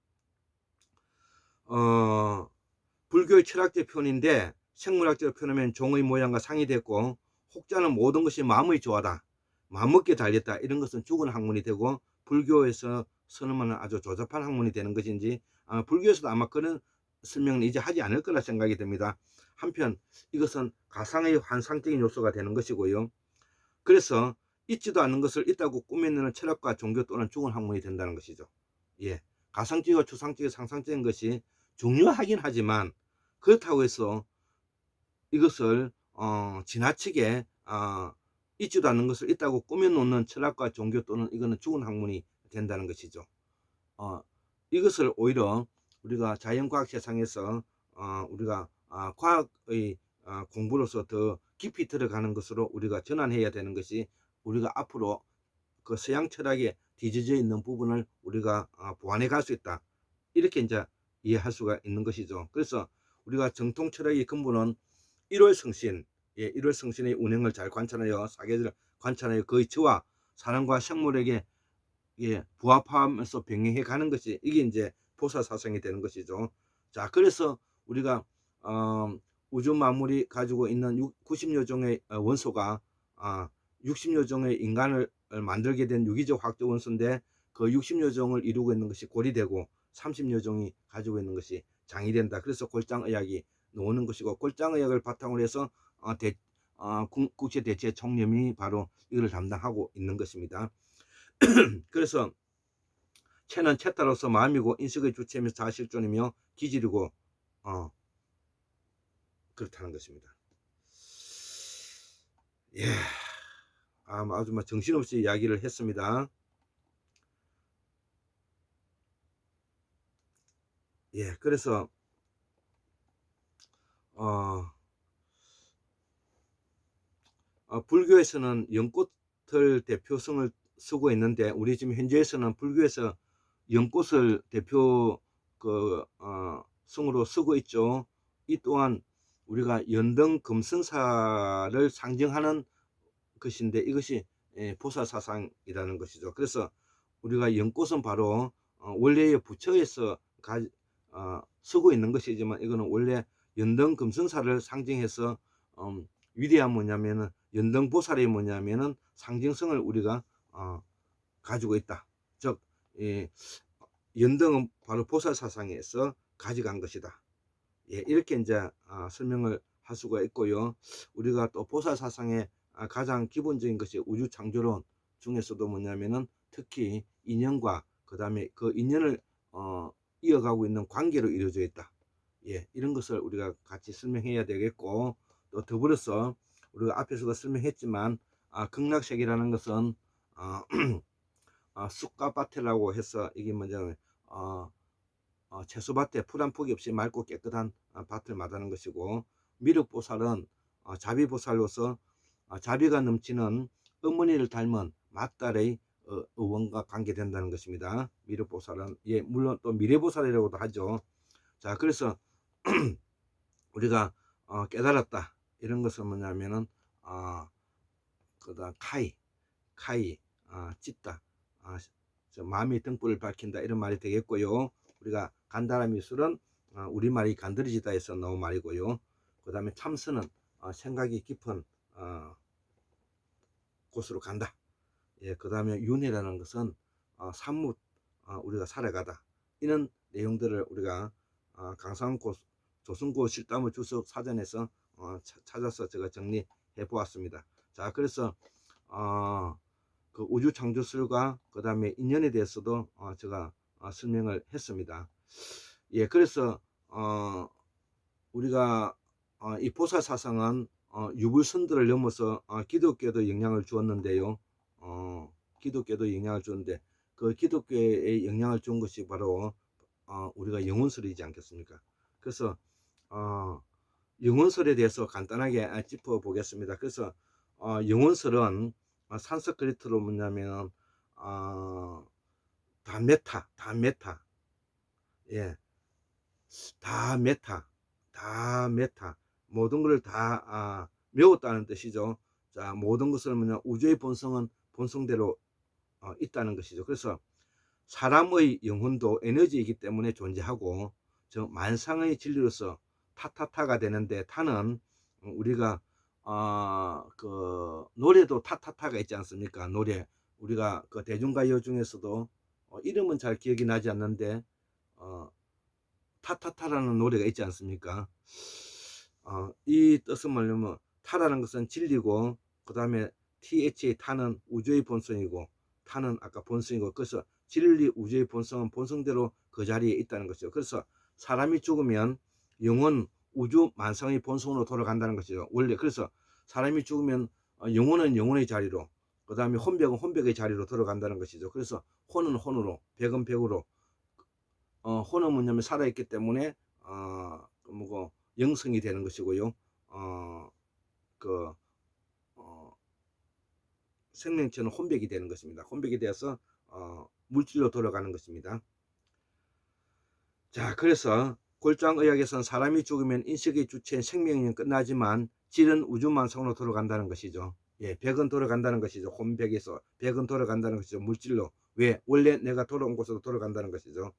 A: 불교의 철학적 표현인데 생물학적 표현하면 종의 모양과 상이됐고, 혹자는 모든 것이 마음의 조화다, 마음먹기에 달렸다, 이런 것은 죽은 학문이 되고 불교에서 선언하는 아주 조잡한 학문이 되는 것인지 불교에서도 아마 그런 설명은 이제 하지 않을 거라 생각이 됩니다. 한편 이것은 가상의 환상적인 요소가 되는 것이고요. 그래서 있지도 않는 것을 있다고 꾸며내는 철학과 종교 또는 죽은 학문이 된다는 것이죠. 예, 가상적이고 추상적이고 상상적인 것이 중요하긴 하지만 그렇다고 해서 이것을 지나치게 있지도 않는 것을 있다고 꾸며놓는 철학과 종교 또는 이거는 죽은 학문이 된다는 것이죠. 이것을 오히려 우리가 자연과학 세상에서 우리가 과학의 공부로서 더 깊이 들어가는 것으로 우리가 전환해야 되는 것이, 우리가 앞으로 그 서양 철학에 뒤져져 있는 부분을 우리가 보완해 갈 수 있다, 이렇게 이제 이해할 수가 있는 것이죠. 그래서 우리가 정통 철학의 근본은 일월성신, 예, 일월성신의 운행을 잘 관찰하여 사계절 관찰하여 그의 저와 사람과 생물에게 부합하면서 병행해 가는 것이, 이게 이제 보살사상이 되는 것이죠. 자, 그래서 우리가 우주 만물이 가지고 있는 90여 종의 원소가 60여 종의 인간을 만들게 된 유기적 화학적 원소인데, 그 60여 종을 이루고 있는 것이 골이 되고 30여 종이 가지고 있는 것이 장이 된다. 그래서 골장의학이 나오는 것이고, 골장의학을 바탕으로 해서 국제대체총연이 바로 이걸 담당하고 있는 것입니다. 그래서 체는 체타로서 마음이고 인식의 주체이며 자실존이며 기질이고 그렇다는 것입니다. 예, 아주 정신없이 이야기를 했습니다. 예, 그래서 불교에서는 연꽃을 대표성을 쓰고 있는데, 우리 지금 현재에서는 불교에서 연꽃을 대표 성으로 쓰고 있죠. 이 또한 우리가 연등 금성사를 상징하는 것인데, 이것이 보살사상이라는 것이죠. 그래서 우리가 연꽃은 바로 원래의 부처에서 쓰고 있는 것이지만, 이거는 원래 연등 금성사를 상징해서 위대한 뭐냐면은 연등보살이 뭐냐면은 상징성을 우리가 가지고 있다. 즉 연등은 바로 보살사상에서 가져간 것이다. 예, 이렇게 이제 설명을 할 수가 있고요. 우리가 또 보살사상의 가장 기본적인 것이 우주창조론 중에서도 뭐냐면은 특히 인연과 그 다음에 그 인연을 이어가고 있는 관계로 이루어져 있다. 예, 이런 것을 우리가 같이 설명해야 되겠고, 또 더불어서 우리가 앞에서도 설명했지만 극락색이라는 것은 쑥가밭이라고 해서 이게 먼저 채소밭에 풀 한 폭이 없이 맑고 깨끗한 밭을 말하는 것이고, 미륵보살은 자비보살로서 자비가 넘치는 어머니를 닮은 맏딸의 의원과 관계된다는 것입니다. 미륵보살은, 예, 물론 또 미래보살이라고도 하죠. 자, 그래서 우리가 깨달았다 이런 것은 뭐냐면은 그다음 카이 찢다, 마음의 등불을 밝힌다 이런 말이 되겠고요. 우리가 간다라 미술은 우리말이 간드러지다 해서 나온 말이고요. 그 다음에 참선은 생각이 깊은 곳으로 간다. 예, 그 다음에 윤회라는 것은 산무 우리가 살아가다. 이런 내용들을 우리가 강상고 조승구 실담의 주석 사전에서 찾아서 제가 정리해 보았습니다. 자, 그래서 그 우주 창조설과 그 다음에 인연에 대해서도 제가 설명을 했습니다. 예, 그래서 우리가 이 보살사상은 유불선들을 넘어서 기독교에도 영향을 주었는데요. 기독교에도 영향을 주었는데 그 기독교에 영향을 준 것이 바로 우리가 영혼설이지 않겠습니까? 그래서 영혼설에 대해서 간단하게 짚어보겠습니다. 그래서 영혼설은 산스크리트로 뭐냐면 다메타, 예, 다메타, 모든 것을 다 메웠다는 뜻이죠. 자, 모든 것을 뭐냐, 우주의 본성은 본성대로 있다는 것이죠. 그래서 사람의 영혼도 에너지이기 때문에 존재하고, 저 만상의 진리로서 타타타가 되는데, 타는 우리가 그 노래도 타타타가 있지 않습니까? 노래, 우리가 그 대중가요 중에서도 이름은 잘 기억이 나지 않는데 타타타라는 노래가 있지 않습니까? 이 뜻은 뭐냐면, 타라는 것은 진리고, 그 다음에 THA 타는 우주의 본성이고, 타는 아까 본성이고, 그래서 진리 우주의 본성은 본성대로 그 자리에 있다는 것이죠. 그래서 사람이 죽으면 영혼 우주 만상의 본성으로 돌아간다는 것이죠. 원래 그래서 사람이 죽으면 영혼은 영혼의 자리로, 그 다음에 혼백은 혼백의 자리로 들어간다는 것이죠. 그래서 혼은 혼으로, 백은 백으로, 혼은 뭐냐면 살아있기 때문에 뭐고 영성이 되는 것이고요. 그 생명체는 혼백이 되는 것입니다. 혼백이 되어서 물질로 돌아가는 것입니다. 자, 그래서 골장의학에서는 사람이 죽으면 인식의 주체인 생명은 끝나지만 질은 우주만성으로 돌아간다는 것이죠. 예, 백은 돌아간다는 것이죠. 혼백에서 백은 돌아간다는 것이죠. 물질로. 왜? 원래 내가 돌아온 곳으로 돌아간다는 것이죠.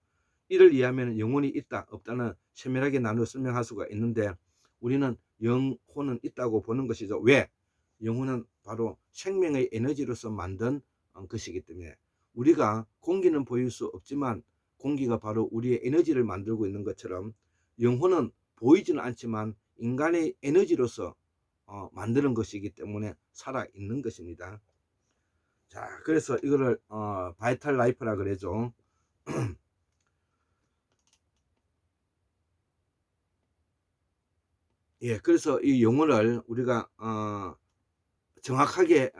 A: 이를 이해하면 영혼이 있다 없다는 세밀하게 나누어 설명할 수가 있는데, 우리는 영혼은 있다고 보는 것이죠. 왜? 영혼은 바로 생명의 에너지로서 만든 것이기 때문에. 우리가 공기는 보일 수 없지만 공기가 바로 우리의 에너지를 만들고 있는 것처럼, 영혼은 보이지는 않지만 인간의 에너지로서 만드는 것이기 때문에 살아있는 것입니다. 자, 그래서 이거를 바이탈 라이프라 그러죠. 예, 그래서 이 영혼을 우리가 정확하게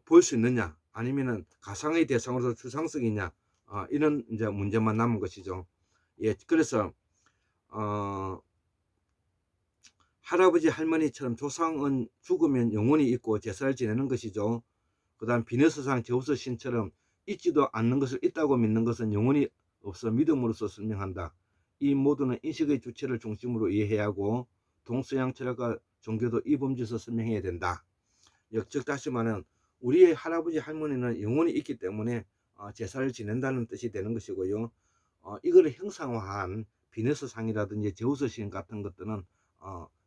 A: 볼 수 있느냐, 아니면은 가상의 대상으로서 추상성이냐, 이런 이제 문제만 남은 것이죠. 예, 그래서 할아버지 할머니처럼 조상은 죽으면 영혼이 있고 제사를 지내는 것이죠. 그 다음 비너스상 제우스 신처럼 있지도 않는 것을 있다고 믿는 것은 영혼이 없어 믿음으로써 설명한다. 이 모두는 인식의 주체를 중심으로 이해해야 하고, 동서양 철학과 종교도 이 범주에서 설명해야 된다. 즉 다시 말하면 우리의 할아버지 할머니는 영혼이 있기 때문에 제사를 지낸다는 뜻이 되는 것이고요. 이거를 형상화한 비너스상이라든지 제우스 신 같은 것들은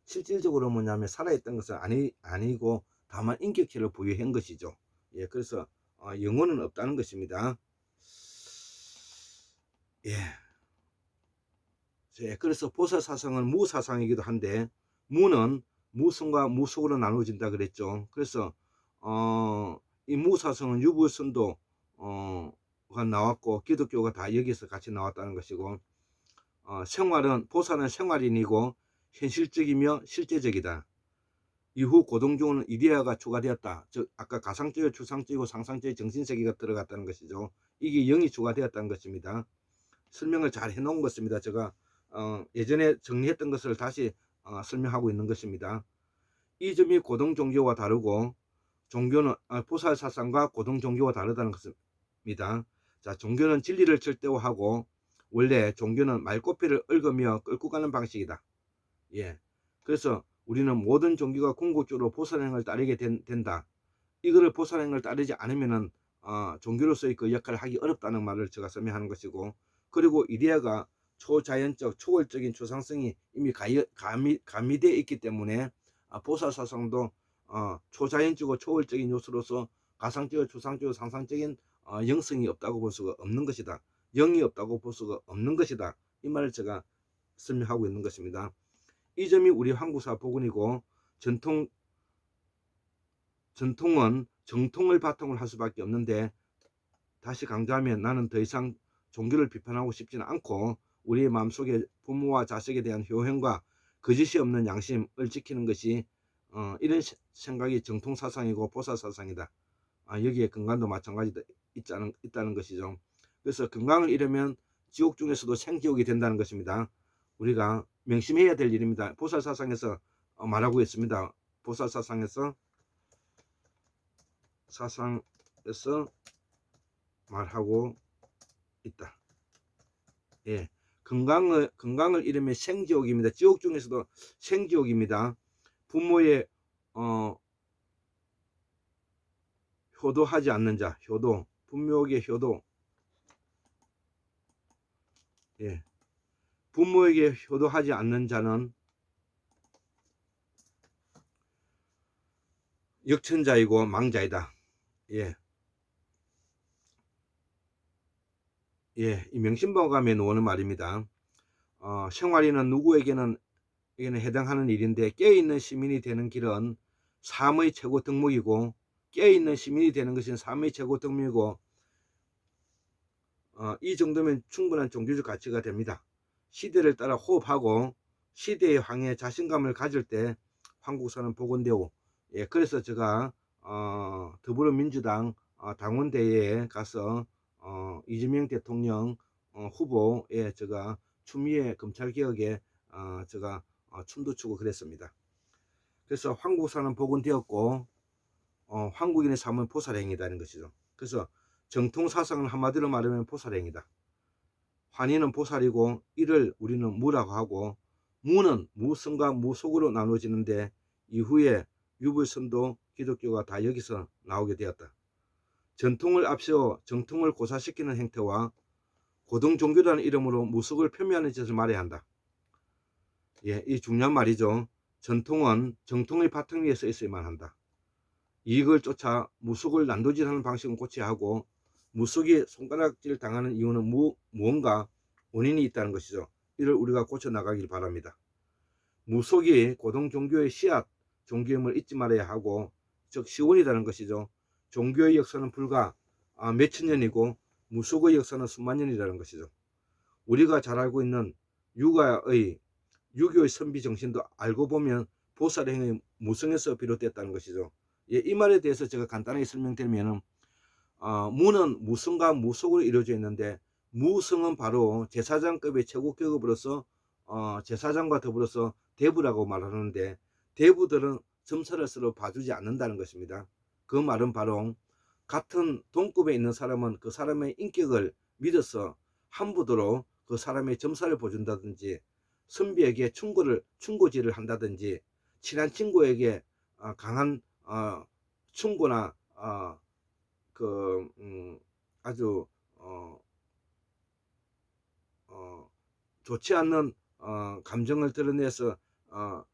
A: 실질적으로 뭐냐면 살아있던 것은 아니고 다만 인격체를 부여한 것이죠. 예, 그래서 영혼은 없다는 것입니다. 예. 예, 그래서 보살사상은 무사상이기도 한데, 무는 무성과 무속으로 나누어진다 그랬죠. 그래서 이 무사성은 유불선도 가 나왔고 기독교가 다 여기서 같이 나왔다는 것이고, 생활은 보살은 생활인이고 현실적이며 실제적이다. 이후 고동종은 이데아가 추가되었다. 즉 아까 가상적이고 추상적이고 상상적인 정신세계가 들어갔다는 것이죠. 이게 영이 추가되었다는 것입니다. 설명을 잘 해놓은 것입니다. 제가 예전에 정리했던 것을 다시 설명하고 있는 것입니다. 이 점이 고동종교와 다르고 종교는 보살 사상과 고동종교와 다르다는 것입니다. 자, 종교는 진리를 절대화하고 원래 종교는 말꼬피를 얽으며 끌고 가는 방식이다. 예. 그래서 우리는 모든 종교가 궁극적으로 보살행을 따르게 된다. 이거를 보살행을 따르지 않으면은 종교로서의 그 역할을 하기 어렵다는 말을 제가 설명하는 것이고, 그리고 이데아가 초자연적 초월적인 추상성이 이미 가미되어 있기 때문에 보살 사상도 초자연적이고 초월적인 요소로서 가상적이고 추상적이고 상상적인 영성이 없다고 볼 수가 없는 것이다. 영이 없다고 볼 수가 없는 것이다. 이 말을 제가 설명하고 있는 것입니다. 이 점이 우리 한국사 복원이고 전통은 정통을 바탕으로 할 수밖에 없는데, 다시 강조하면 나는 더 이상 종교를 비판하고 싶지는 않고 우리의 마음속에 부모와 자식에 대한 효행과 거짓이 없는 양심을 지키는 것이 이런 생각이 정통 사상이고 보살 사상이다. 여기에 건강도 마찬가지다 있다는 것이죠. 그래서 건강을 잃으면 지옥 중에서도 생지옥이 된다는 것입니다. 우리가 명심해야 될 일입니다. 보살 사상에서 말하고 있습니다. 보살 사상에서 말하고 있다. 예, 건강을 잃으면 생지옥입니다. 지옥 중에서도 생지옥입니다. 부모의 효도하지 않는 자, 부모에게 효도. 예, 부모에게 효도하지 않는 자는 역천자이고 망자이다. 예, 이 명심보감에 나오는 말입니다. 생활인은 누구에게는 해당하는 일인데, 깨어있는 시민이 되는 길은 삶의 최고 덕목이고, 깨어있는 시민이 되는 것은 삶의 최고 덕목이고, 이 정도면 충분한 종교적 가치가 됩니다. 시대를 따라 호흡하고 시대의 황해에 자신감을 가질 때 한국사는 복원되고, 그래서 제가 더불어민주당 당원대회에 가서 이재명 대통령 후보에 제가 추미애 검찰개혁에 제가 춤도 추고 그랬습니다. 그래서 한국사는 복원되었고 한국인의 삶은 보살행위다는 것이죠. 그래서 정통사상은 한마디로 말하면 보살행위다. 환희는 보살이고 이를 우리는 무라고 하고, 무는 무성과 무속으로 나눠지는데 이후에 유불선도 기독교가 다 여기서 나오게 되었다. 전통을 앞세워 정통을 고사시키는 행태와 고등종교라는 이름으로 무속을 표미하는 짓을 말해야 한다. 이 중요한 말이죠. 전통은 정통의 바탕 위에 서 있어야만 한다. 이익을 쫓아 무속을 난도질하는 방식은 고쳐야 하고, 무속이 손가락질 당하는 이유는 무언가 원인이 있다는 것이죠. 이를 우리가 고쳐 나가길 바랍니다. 무속이 고등 종교의 씨앗 종교임을 잊지 말아야 하고, 즉 시원이라는 것이죠. 종교의 역사는 불과 몇천 년이고 무속의 역사는 수만 년이라는 것이죠. 우리가 잘 알고 있는 유교의 선비 정신도 알고 보면 보살의 행위 무성에서 비롯됐다는 것이죠. 이 말에 대해서 제가 간단하게 설명드리면, 무는 무성과 무속으로 이루어져 있는데, 무성은 바로 제사장급의 최고 계급으로서 제사장과 더불어서 대부라고 말하는데, 대부들은 점사를 서로 봐주지 않는다는 것입니다. 그 말은 바로 같은 동급에 있는 사람은 그 사람의 인격을 믿어서 함부로 그 사람의 점사를 보준다든지, 선비에게 충고질을 한다든지, 친한 친구에게 강한 충고나 아주 좋지 않는 감정을 드러내서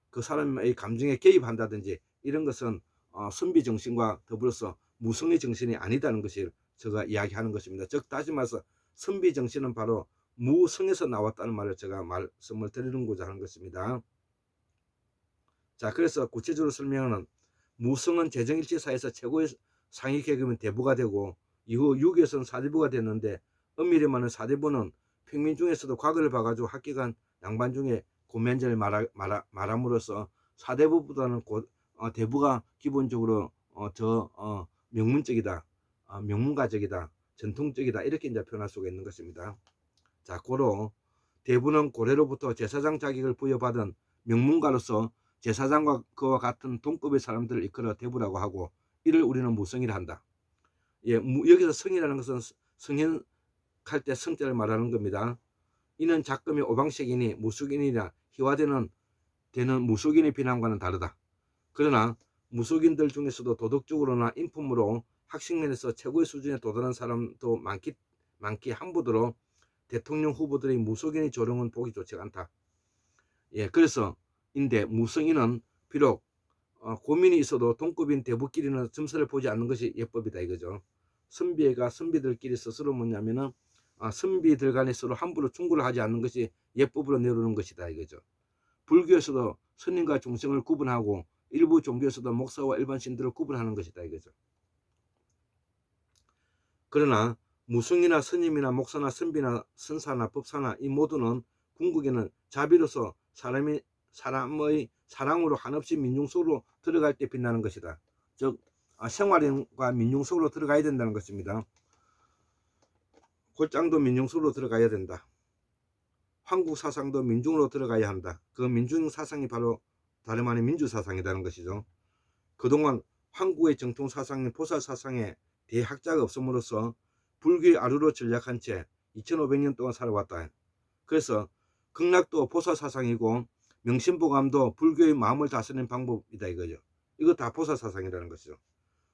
A: 그 사람의 감정에 개입한다든지, 이런 것은 선비 정신과 더불어서 무성의 정신이 아니다는 것을 제가 이야기하는 것입니다. 즉 다시 말해서 선비 정신은 바로 무성에서 나왔다는 말을 제가 말씀을 드리는고자 하는 것입니다. 자, 그래서 구체적으로 설명은, 무성은 재정일치사에서 최고의 상위 계급은 대부가 되고, 이후 유교에서는 사대부가 됐는데, 엄밀히 말하면 사대부는 평민 중에서도 과거를 봐가지고 학기간 양반 중에 고면제를 말함으로써 사대부보다는 대부가 기본적으로 더 명문적이다, 명문가적이다, 전통적이다, 이렇게 이제 표현할 수가 있는 것입니다. 자, 고로 대부는 고래로부터 제사장 자격을 부여받은 명문가로서 제사장과 그와 같은 동급의 사람들을 이끌어 대부라고 하고, 이를 우리는 무성이라 한다. 예, 여기서 성이라는 것은 성현할 때 성자를 말하는 겁니다. 이는 작금의 오방색이니 무속인이나 희화되는 무속인의 비난과는 다르다. 그러나 무속인들 중에서도 도덕적으로나 인품으로 학식면에서 최고의 수준에 도달한 사람도 많기 한부더러 대통령 후보들의 무속인의 조롱은 보기 좋지 않다. 예, 그래서 인데 무성인은 비록 고민이 있어도 동급인 대부끼리는 점수를 보지 않는 것이 예법이다 이거죠. 선비가 선비들끼리 스스로 뭐냐면은 선비들 간에 서로 함부로 충고를 하지 않는 것이 예법으로 내놓는 것이다 이거죠. 불교에서도 스님과 중생을 구분하고 일부 종교에서도 목사와 일반 신들을 구분하는 것이다 이거죠. 그러나 무승이나 스님이나 목사나 선비나 선사나 법사나 이 모두는 궁극에는 자비로서 사람의 사랑으로 한없이 민중 속으로 들어갈 때 빛나는 것이다. 즉 생활과 민중 속으로 들어가야 된다는 것입니다. 골장도 민중 속으로 들어가야 된다. 한국 사상도 민중으로 들어가야 한다. 그 민중 사상이 바로 다름 아닌 민주 사상이라는 것이죠. 그동안 한국의 정통 사상인 보살 사상에 대학자가 없음으로써 불교의 아루로 전락한 채 2500년 동안 살아왔다. 그래서 극락도 보살 사상이고 명심보감도 불교의 마음을 다스리는 방법이다 이거죠. 이거 다 보살 사상이라는 것이죠.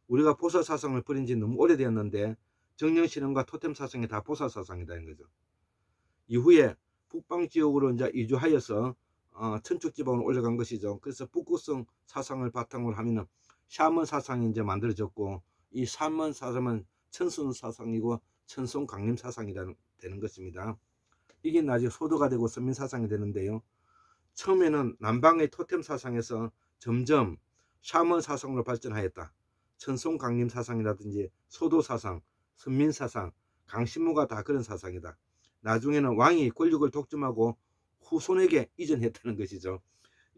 A: 우리가 보살 사상을 버린 지 너무 오래되었는데 정령신앙과 토템 사상이 다 보살 사상이라는 거죠. 이후에 북방 지역으로 이제 이주하여서 천축 지방으로 올라간 것이죠. 그래서 북극성 사상을 바탕으로 하면은 샤먼 사상이 이제 만들어졌고, 이 샤먼 사상은 천손 사상이고 천손 강림 사상이 되는 것입니다. 이게 나중에 소도가 되고 선민 사상이 되는데요. 처음에는 남방의 토템 사상에서 점점 샤먼 사상으로 발전하였다. 천손 강림 사상이라든지 소도 사상, 선민 사상, 강신무가 다 그런 사상이다. 나중에는 왕이 권력을 독점하고 후손에게 이전했다는 것이죠.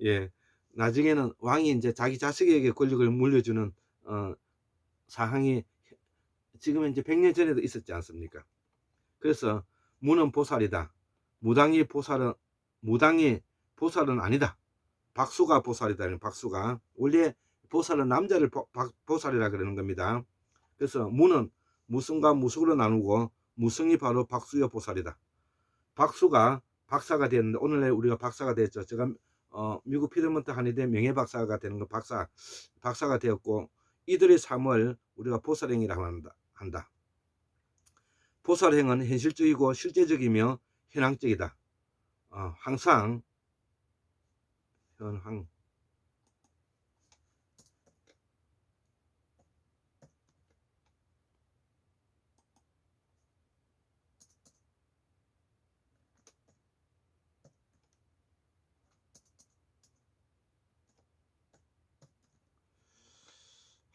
A: 예, 나중에는 왕이 이제 자기 자식에게 권력을 물려주는 사항이 지금 이제 100년 전에도 있었지 않습니까? 그래서 무는 보살이다. 무당이 보살은 아니다. 박수가 보살이다. 박수가 원래 보살은 남자를 보살이라 그러는 겁니다. 그래서 무는 무승과 무속으로 나누고 무승이 바로 박수여 보살이다. 박수가 박사가 되었는데 오늘날 우리가 박사가 됐죠. 제가 미국 피드먼트 한의대 명예박사가 되는 거 박사가 되었고, 이들의 삶을 우리가 보살행이라고 한다. 보살행은 현실적이고 실제적이며 현황적이다. 항상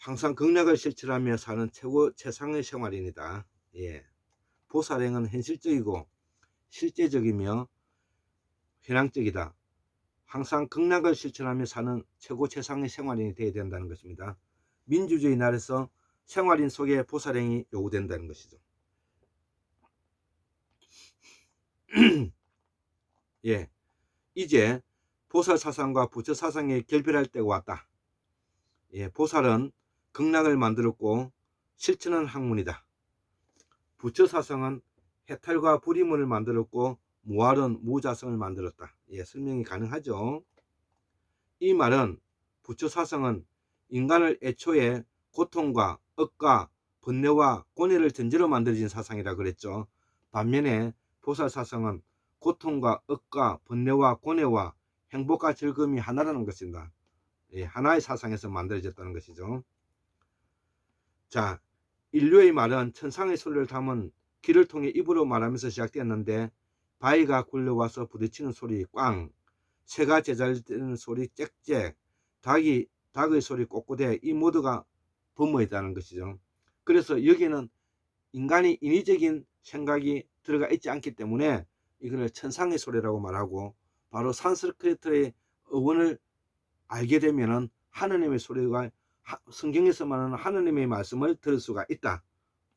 A: 항상 극락을 실천하며 사는 최상의 생활인이다. 예. 보살행은 현실적이고 실제적이며 현황적이다. 항상 극락을 실천하며 사는 최상의 생활인이 되어야 된다는 것입니다. 민주주의 나라에서 생활인 속에 보살행이 요구된다는 것이죠. 예, 이제 보살 사상과 부처 사상이 결별할 때가 왔다. 예, 보살은 극락을 만들었고 실천한 학문이다. 부처 사상은 해탈과 불임을 만들었고 무활은 무자성을 만들었다. 예, 설명이 가능하죠. 이 말은 부처 사상은 인간을 애초에 고통과 억과 번뇌와 고뇌를 전제로 만들어진 사상이라 그랬죠. 반면에 보살 사상은 고통과 억과 번뇌와 고뇌와 행복과 즐거움이 하나라는 것입니다. 예, 하나의 사상에서 만들어졌다는 것이죠. 자, 인류의 말은 천상의 소리를 담은 귀를 통해 입으로 말하면서 시작되었는데, 바위가 굴러와서 부딪히는 소리 꽝, 새가 제잘되는 소리 짹짹, 닭의 소리 꼬꼬대, 이 모두가 범어있다는 것이죠. 그래서 여기는 인간이 인위적인 생각이 들어가 있지 않기 때문에 이걸 천상의 소리라고 말하고, 바로 산스크리트의 어원을 알게 되면은 하느님의 소리가 성경에서 말하는 하느님의 말씀을 들을 수가 있다.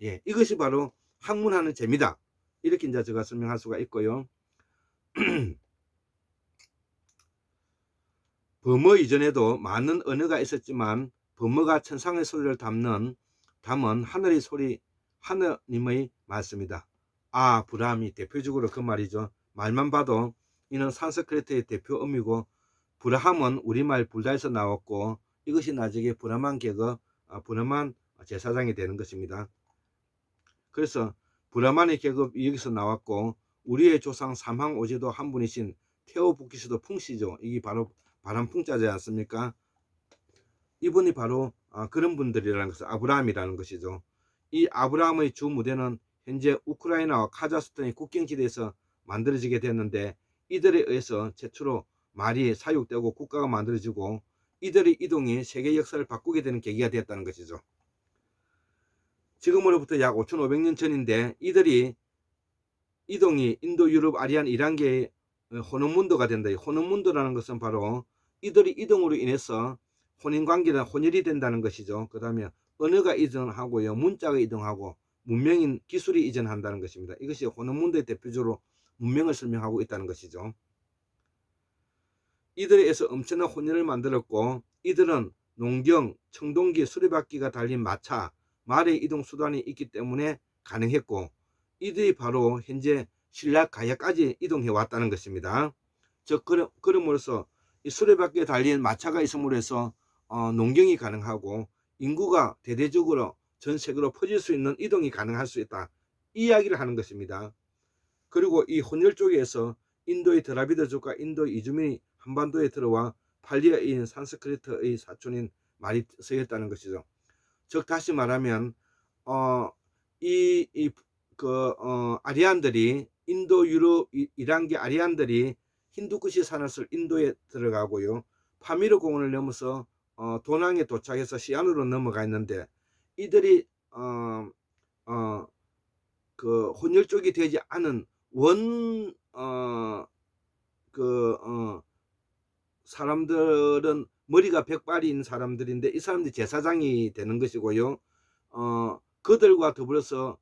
A: 예, 이것이 바로 학문하는 재미다. 이렇게 이제 제가 설명할 수가 있고요. 범어 이전에도 많은 언어가 있었지만 범어가 천상의 소리를 담은 하늘의 소리, 하느님의 말씀이다. 브라함이 대표적으로 그 말이죠. 말만 봐도 이는 산스크리트의 대표 어미고, 브라함은 우리말 불다에서 나왔고, 이것이 나중에 브라만 계급, 브라만 제사장이 되는 것입니다. 그래서 브라만의 계급이 여기서 나왔고, 우리의 조상 삼황오제도 한 분이신 테오부키스도 풍씨죠. 이게 바로 바람풍자지 않습니까? 이분이 바로 그런 분들이라는 것은 아브라함이라는 것이죠. 이 아브라함의 주 무대는 현재 우크라이나와 카자흐스탄의 국경지대에서 만들어지게 됐는데, 이들에 의해서 최초로 말이 사육되고 국가가 만들어지고, 이들의 이동이 세계 역사를 바꾸게 되는 계기가 되었다는 것이죠. 지금으로부터 약 5,500년 전인데, 이들이 이동이 인도, 유럽, 아리안, 이란계의 호노문도가 된다. 호노문도라는 것은 바로 이들의 이동으로 인해서 혼인관계나 혼혈이 된다는 것이죠. 그 다음에 언어가 이전하고요, 문자가 이동하고, 문명인 기술이 이전한다는 것입니다. 이것이 호노문도의 대표적으로 문명을 설명하고 있다는 것이죠. 이들에 의해서 엄청난 혼혈을 만들었고, 이들은 농경, 청동기, 수레바퀴가 달린 마차, 말의 이동 수단이 있기 때문에 가능했고, 이들이 바로 현재 신라 가야까지 이동해 왔다는 것입니다. 즉 그럼으로써 이 수레바퀴에 달린 마차가 있음으로 해서 농경이 가능하고, 인구가 대대적으로 전 세계로 퍼질 수 있는 이동이 가능할 수 있다, 이 이야기를 하는 것입니다. 그리고 이 혼혈 쪽에서 인도의 드라비드족과 인도 이주민이 한반도에 들어와 팔리어인 산스크리트의 사촌인 말이 쓰였다는 것이죠. 즉 다시 말하면 아리안들이, 인도, 유럽, 이란계 아리안들이 힌두쿠시 산을 인도에 들어가고요, 파미르 공원을 넘어서 도낭에 도착해서 시안으로 넘어가 있는데, 이들이 혼혈 쪽이 되지 않은 사람들은 머리가 백발인 사람들인데, 이 사람들이 제사장이 되는 것이고요. 그들과 더불어서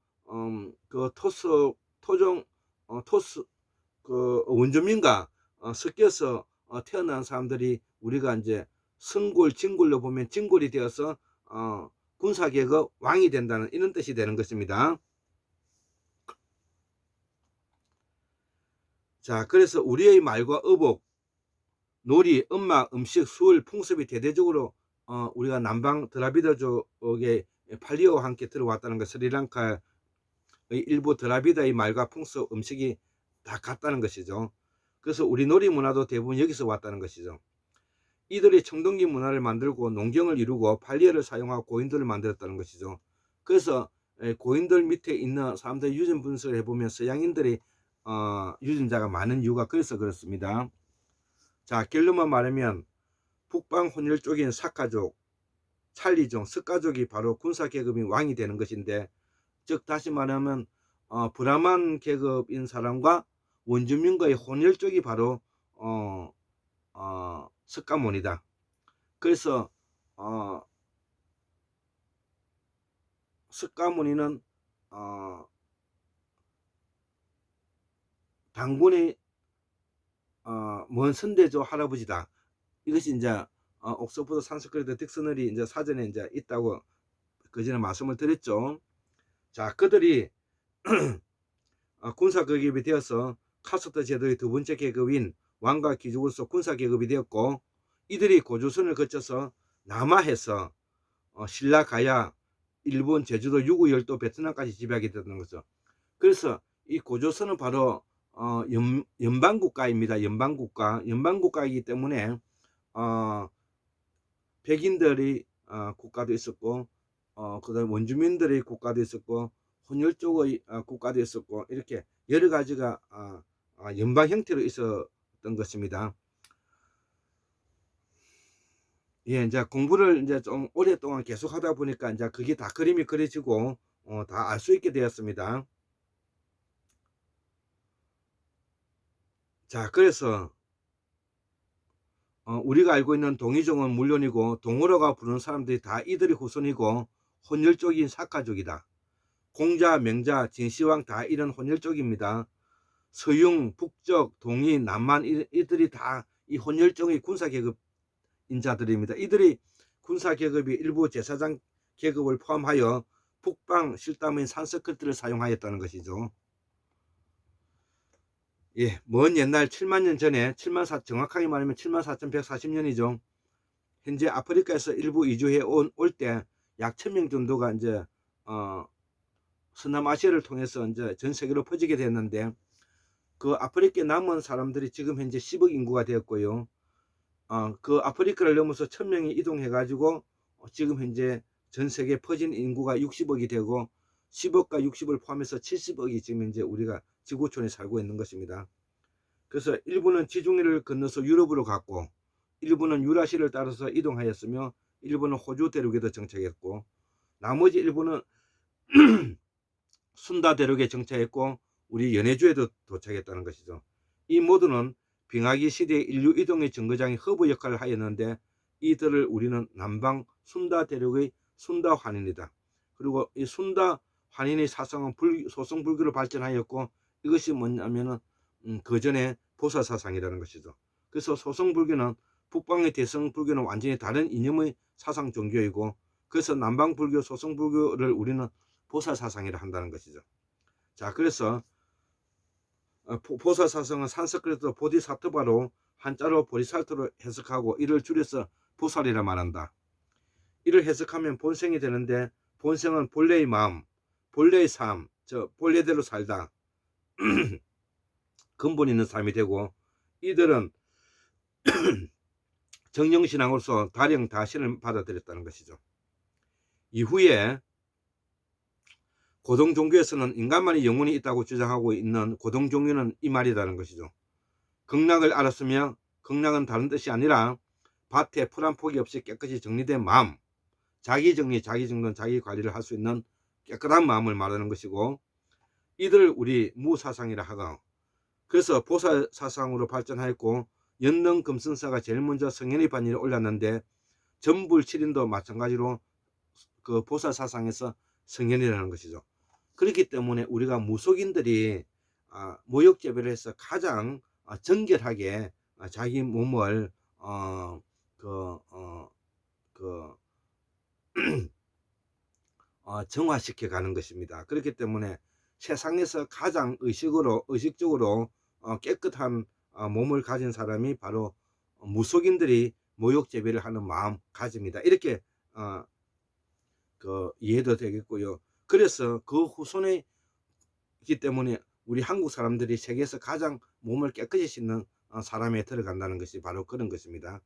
A: 원주민과 섞여서 태어난 사람들이, 우리가 이제 성골, 진골로 보면 진골이 되어서 군사계급 왕이 된다는 이런 뜻이 되는 것입니다. 자, 그래서 우리의 말과 어복, 놀이, 음악, 음식, 수을, 풍습이 대대적으로 우리가 남방 드라비드족의 팔리어와 함께 들어왔다는 것, 스리랑카의 일부 드라비드의 말과 풍습, 음식이 다 같다는 것이죠. 그래서 우리 놀이 문화도 대부분 여기서 왔다는 것이죠. 이들이 청동기 문화를 만들고 농경을 이루고 팔리어를 사용하고 고인돌을 만들었다는 것이죠. 그래서 고인돌 밑에 있는 사람들 유전 분석을 해보면 서양인들이 유전자가 많은 이유가 그래서 그렇습니다. 자, 결론만 말하면 북방 혼혈 쪽인 사카족, 찰리족, 스카족이 바로 군사 계급인 왕이 되는 것인데, 즉 다시 말하면 브라만 계급인 사람과 원주민과의 혼혈 쪽이 바로 스카몬이다. 그래서 스카모니는 당군의 먼 선대조 할아버지다. 이것이 이제 옥스퍼드 산스크리트 딕셔너리 이제 사전에 이제 있다고 그전에 말씀을 드렸죠. 자, 그들이 군사 계급이 되어서 카스트 제도의 두 번째 계급인 왕과 귀족으로서 군사 계급이 되었고, 이들이 고조선을 거쳐서 남하해서 신라 가야, 일본 제주도, 유구 열도, 베트남까지 지배하게 됐던 거죠. 그래서 이 고조선은 바로 연방국가입니다. 연방국가이기 때문에 백인들의 국가도 있었고, 그다음 원주민들의 국가도 있었고, 혼혈 쪽의 국가도 있었고, 이렇게 여러 가지가 연방 형태로 있었던 것입니다. 예, 이제 공부를 이제 좀 오랫동안 계속 하다 보니까 이제 그게 다 그림이 그려지고 다 알 수 있게 되었습니다. 자, 그래서 우리가 알고 있는 동이종은 물론이고 동으로가 부르는 사람들이 다 이들의 후손이고 혼혈족인 사카족이다. 공자, 명자, 진시황 다 이런 혼혈족입니다. 서융, 북적, 동이, 남만 이들이 다 이 혼혈족의 군사계급 인자들입니다. 이들이 군사계급이 일부 제사장 계급을 포함하여 북방 실담인 산스크리트를 사용하였다는 것이죠. 예, 먼 옛날 7만 년 전에 정확하게 말하면 74,140년이죠. 현재 아프리카에서 일부 이주해 올 때 약 1000명 정도가 이제 서남아시아를 통해서 이제 전 세계로 퍼지게 됐는데, 그 아프리카에 남은 사람들이 지금 현재 10억 인구가 되었고요. 그 아프리카를 넘어서 1000명이 이동해 가지고 지금 현재 전 세계에 퍼진 인구가 60억이 되고 10억과 60을 포함해서 70억이 지금 현재 우리가 지구촌에 살고 있는 것입니다. 그래서 일부는 지중해를 건너서 유럽으로 갔고, 일부는 유라시를 따라서 이동하였으며, 일부는 호주 대륙에도 정착했고, 나머지 일부는 순다 대륙에 정착했고 우리 연해주에도 도착했다는 것이죠. 이 모두는 빙하기 시대의 인류 이동의 정거장의 허브 역할을 하였는데, 이들을 우리는 남방 순다 대륙의 순다 환인이다. 그리고 이 순다 환인의 사상은 소성 불교로 발전하였고, 이것이 뭐냐면은 그 전에 보살 사상이라는 것이죠. 그래서 소성 불교는 북방의 대성 불교는 완전히 다른 이념의 사상 종교이고, 그래서 남방 불교, 소성 불교를 우리는 보살 사상이라 한다는 것이죠. 자, 그래서 보살 사상은 산스크리트 보디사트바로 한자로 보리살트로 해석하고 이를 줄여서 보살이라 말한다. 이를 해석하면 본생이 되는데, 본생은 본래의 마음, 본래의 삶, 본래대로 살다 근본 있는 삶이 되고, 이들은 정령신앙으로서 다령 다신을 받아들였다는 것이죠. 이후에 고동종교에서는 인간만이 영혼이 있다고 주장하고 있는 고동종교는 이 말이라는 것이죠. 극락을 알았으며, 극락은 다른 뜻이 아니라 밭에 풀 한 포기 없이 깨끗이 정리된 마음, 자기 정리, 자기 정돈, 자기 관리를 할 수 있는 깨끗한 마음을 말하는 것이고, 이들 우리 무사상이라 하고, 그래서 보살 사상으로 발전하였고, 연능 금승사가 제일 먼저 성현의 반열에 올랐는데, 전불 7인도 마찬가지로 그 보살 사상에서 성현이라는 것이죠. 그렇기 때문에 우리가 무속인들이 모욕죄배를 해서 가장 정결하게 자기 몸을 정화시켜 가는 것입니다. 그렇기 때문에 세상에서 가장 의식적으로 깨끗한 몸을 가진 사람이 바로 무속인들이 모욕죄배를 하는 마음가짐이다. 이렇게 이해도 되겠고요. 그래서 그 후손이기 때문에 우리 한국 사람들이 세계에서 가장 몸을 깨끗이 씻는 사람에 들어간다는 것이 바로 그런 것입니다.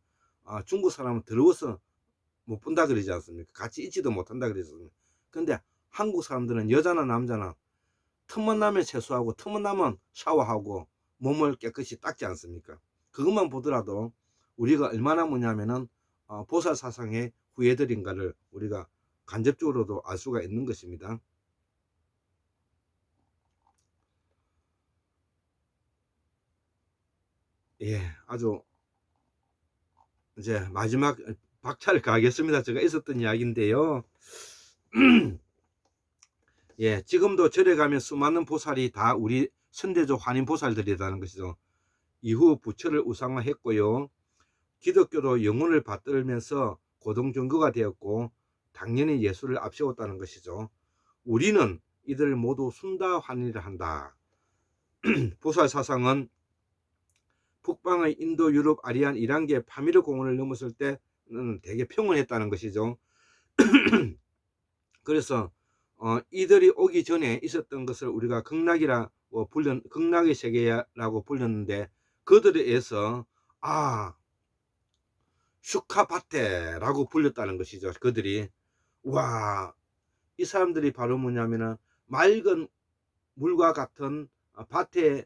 A: 중국 사람은 더러워서 못 본다 그러지 않습니까? 같이 있지도 못한다 그랬습니다. 근데 한국 사람들은 여자나 남자나 틈만 나면 세수하고 틈만 나면 샤워하고 몸을 깨끗이 닦지 않습니까? 그것만 보더라도 우리가 얼마나 뭐냐면은 보살 사상의 후예들인가를 우리가 간접적으로도 알 수가 있는 것입니다. 예, 아주 이제 마지막 박차를 가하겠습니다. 제가 있었던 이야기인데요. 예, 지금도 절에 가면 수많은 보살이 다 우리 선대조 환인 보살들이라는 것이죠. 이후 부처를 우상화했고요. 기독교도 영혼을 받들면서 고동종교가 되었고, 당연히 예수를 앞세웠다는 것이죠. 우리는 이들 모두 순다 환인이라 한다. 보살 사상은 북방의 인도, 유럽, 아리안, 이란계 파미르 공원을 넘었을 때는 되게 평온했다는 것이죠. 그래서 이들이 오기 전에 있었던 것을 우리가 극락의 세계라고 불렸는데, 그들에 의해서 슈카바테라고 불렸다는 것이죠. 그들이 이 사람들이 바로 뭐냐면은 맑은 물과 같은 밭에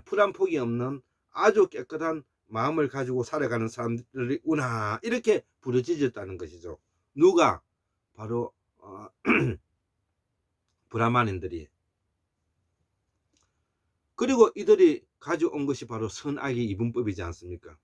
A: 풀 한 폭이 없는 아주 깨끗한 마음을 가지고 살아가는 사람들이구나, 이렇게 부르짖었다는 것이죠. 누가? 바로 브라만인들이. 그리고 이들이 가져온 것이 바로 선악의 이분법이지 않습니까?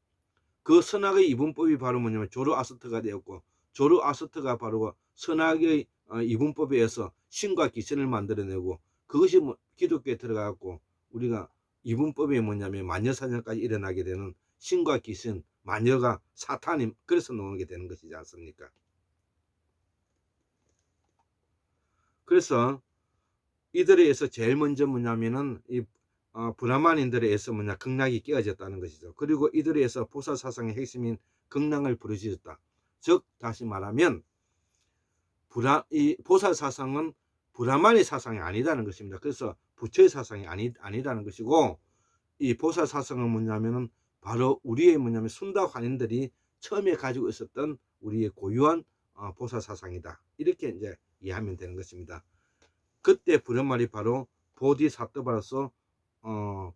A: 그 선악의 이분법이 바로 뭐냐면 조르아스트가 되었고, 조르아스트가 바로 선악의 이분법에 의해서 신과 귀신을 만들어내고, 그것이 기독교에 들어가고 우리가 이분법이 뭐냐면 마녀사냥까지 일어나게 되는 신과 귀신, 마녀가 사탄이 그래서 나오게 되는 것이지 않습니까? 그래서 이들에 의해서 제일 먼저 뭐냐면은 이 브라만인들에 의해서 극락이 깨어졌다는 것이죠. 그리고 이들에 의해서 보살사상의 핵심인 극락을 부르짖었다. 즉 다시 말하면 이 보살사상은 브라만의 사상이 아니다는 것입니다. 그래서 부처의 사상이 아니다는 것이고, 이 보살사상은 뭐냐면은 바로 우리의 뭐냐면 순다 환인들이 처음에 가지고 있었던 우리의 고유한 보살사상이다. 이렇게 이제 이해하면 되는 것입니다. 그때 브라만이 바로 보디사토바로서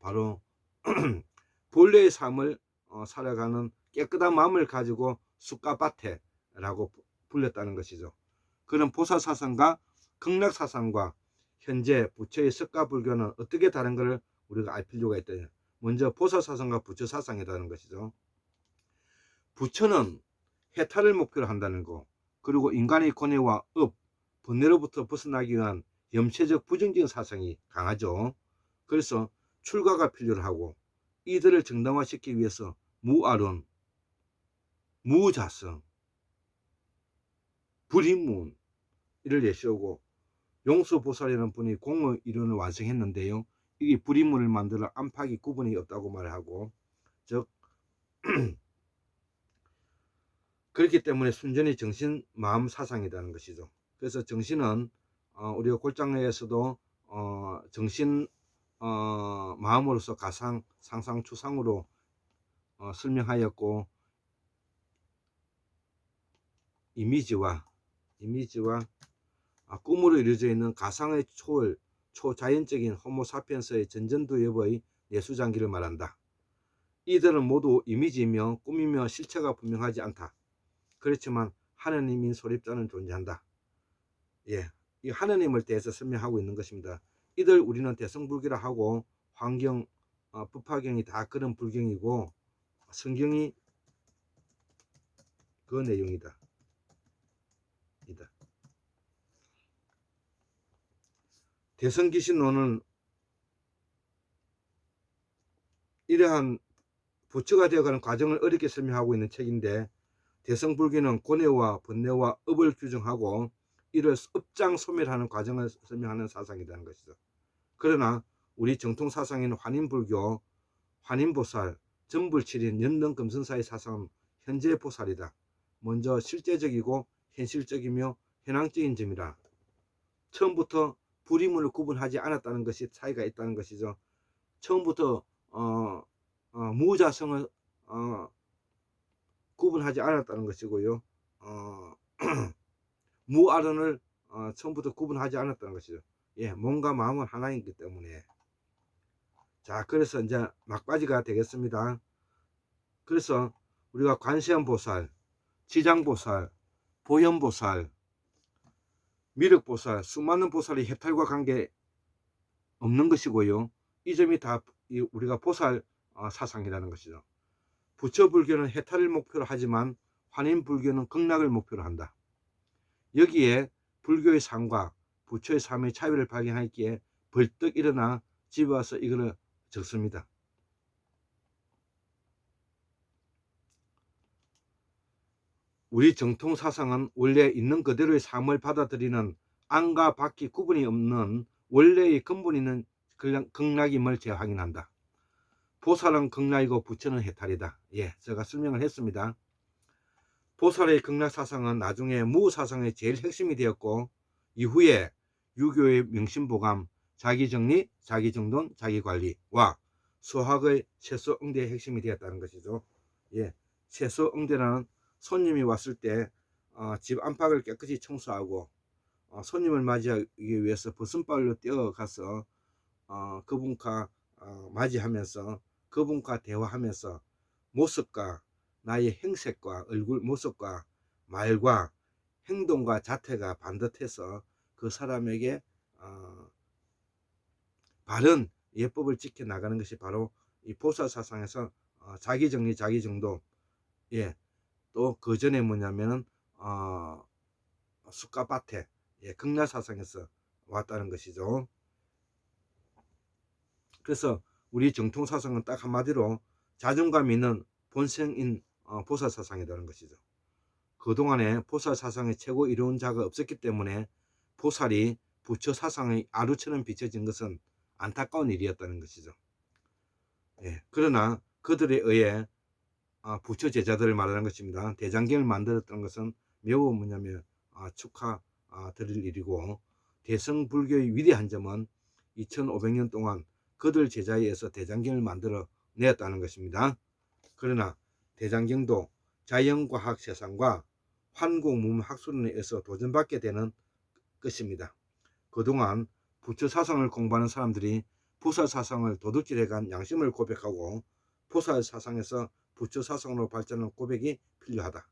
A: 바로 본래의 삶을 살아가는 깨끗한 마음을 가지고 수카바테라고 불렸다는 것이죠. 그런 보살사상과 극락사상과 현재 부처의 석가불교는 어떻게 다른 것을 우리가 알 필요가 있다. 먼저 보살사상과 부처사상이라는 것이죠. 부처는 해탈을 목표로 한다는 거, 그리고 인간의 고뇌와 업, 번뇌로부터 벗어나기 위한 염체적 부정적인 사상이 강하죠. 그래서 출가가 필요로 하고, 이들을 정당화시키기 위해서 무아론, 무자성, 불인문 이를 내세우고, 용서보살이라는 분이 공의 이론을 완성했는데요. 이게 불인문을 만들어 안팎이 구분이 없다고 말하고, 즉 그렇기 때문에 순전히 정신, 마음, 사상이라는 것이죠. 그래서 정신은 우리가 골장에서도 정신, 마음으로서 가상, 상상, 추상으로 설명하였고, 이미지와 꿈으로 이루어져 있는 가상의 초월, 초자연적인 호모사피엔스의 전전두엽의 예수장기를 말한다. 이들은 모두 이미지이며 꿈이며 실체가 분명하지 않다. 그렇지만 하느님인 소립자는 존재한다. 예, 이 하느님을 대해서 설명하고 있는 것입니다. 이들 우리는 대성불교라 하고, 환경, 법화경이 다 그런 불경이고, 성경이 그 내용이다. 대성귀신론은 이러한 부처가 되어가는 과정을 어렵게 설명하고 있는 책인데, 대성불교는 고뇌와 번뇌와 업을 규정하고 이를 업장 소멸하는 과정을 설명하는 사상이라는 것이죠. 그러나 우리 정통사상인 환인불교, 환인보살, 전불칠인, 연능금선사의 사상은 현재 보살이다. 먼저 실제적이고 현실적이며 현황적인 점이라 처음부터 불이문을 구분하지 않았다는 것이 차이가 있다는 것이죠. 처음부터 무자성을 구분하지 않았다는 것이고요. 무아론을 처음부터 구분하지 않았다는 것이죠. 예, 몸과 마음은 하나이기 때문에. 자, 그래서 이제 막바지가 되겠습니다. 그래서 우리가 관세음보살, 지장보살, 보현보살, 미륵보살, 수많은 보살이 해탈과 관계 없는 것이고요. 이 점이 다 우리가 보살 사상이라는 것이죠. 부처불교는 해탈을 목표로 하지만 환인불교는 극락을 목표로 한다. 여기에 불교의 삶과 부처의 삶의 차이를 발견하기에 벌떡 일어나 집에 와서 이거를 적습니다. 우리 정통 사상은 원래 있는 그대로의 삶을 받아들이는 안과 밖이 구분이 없는 원래의 근본 있는 극락임을 재확인한다. 보살은 극락이고 부처는 해탈이다. 예, 제가 설명을 했습니다. 보살의 극락 사상은 나중에 무 사상의 제일 핵심이 되었고, 이후에 유교의 명심보감, 자기정리, 자기정돈, 자기관리와 수학의 채소응대의 핵심이 되었다는 것이죠. 예, 채소응대라는 손님이 왔을 때 집 안팎을 깨끗이 청소하고 손님을 맞이하기 위해서 벗은발로 뛰어가서 그분과 맞이하면서 그분과 대화하면서 모습과 나의 행색과 얼굴 모습과 말과 행동과 자태가 반듯해서 그 사람에게 바른 예법을 지켜나가는 것이 바로 이 보살 사상에서 자기 정리, 자기 정도, 예, 또 그 전에 뭐냐면은 수가바테, 예, 극락 사상에서 왔다는 것이죠. 그래서 우리 정통 사상은 딱 한마디로 자존감 있는 본성인 보살 사상이라는 것이죠. 그동안에 보살 사상의 최고 이론자가 없었기 때문에 보살이 부처 사상의 아루처럼 비춰진 것은 안타까운 일이었다는 것이죠. 예, 그러나 그들에 의해 부처 제자들을 말하는 것입니다. 대장경을 만들었던 것은 매우 뭐냐면 축하 드릴 일이고, 대성불교의 위대한 점은 2500년 동안 그들 제자에 의해서 대장경을 만들어 내었다는 것입니다. 그러나 대장경도 자연과학 세상과 환공문학술론에 의해서 도전받게 되는 것입니다. 그동안 부처 사상을 공부하는 사람들이 보살 사상을 도둑질해간 양심을 고백하고 보살 사상에서 부처 사상으로 발전한 고백이 필요하다.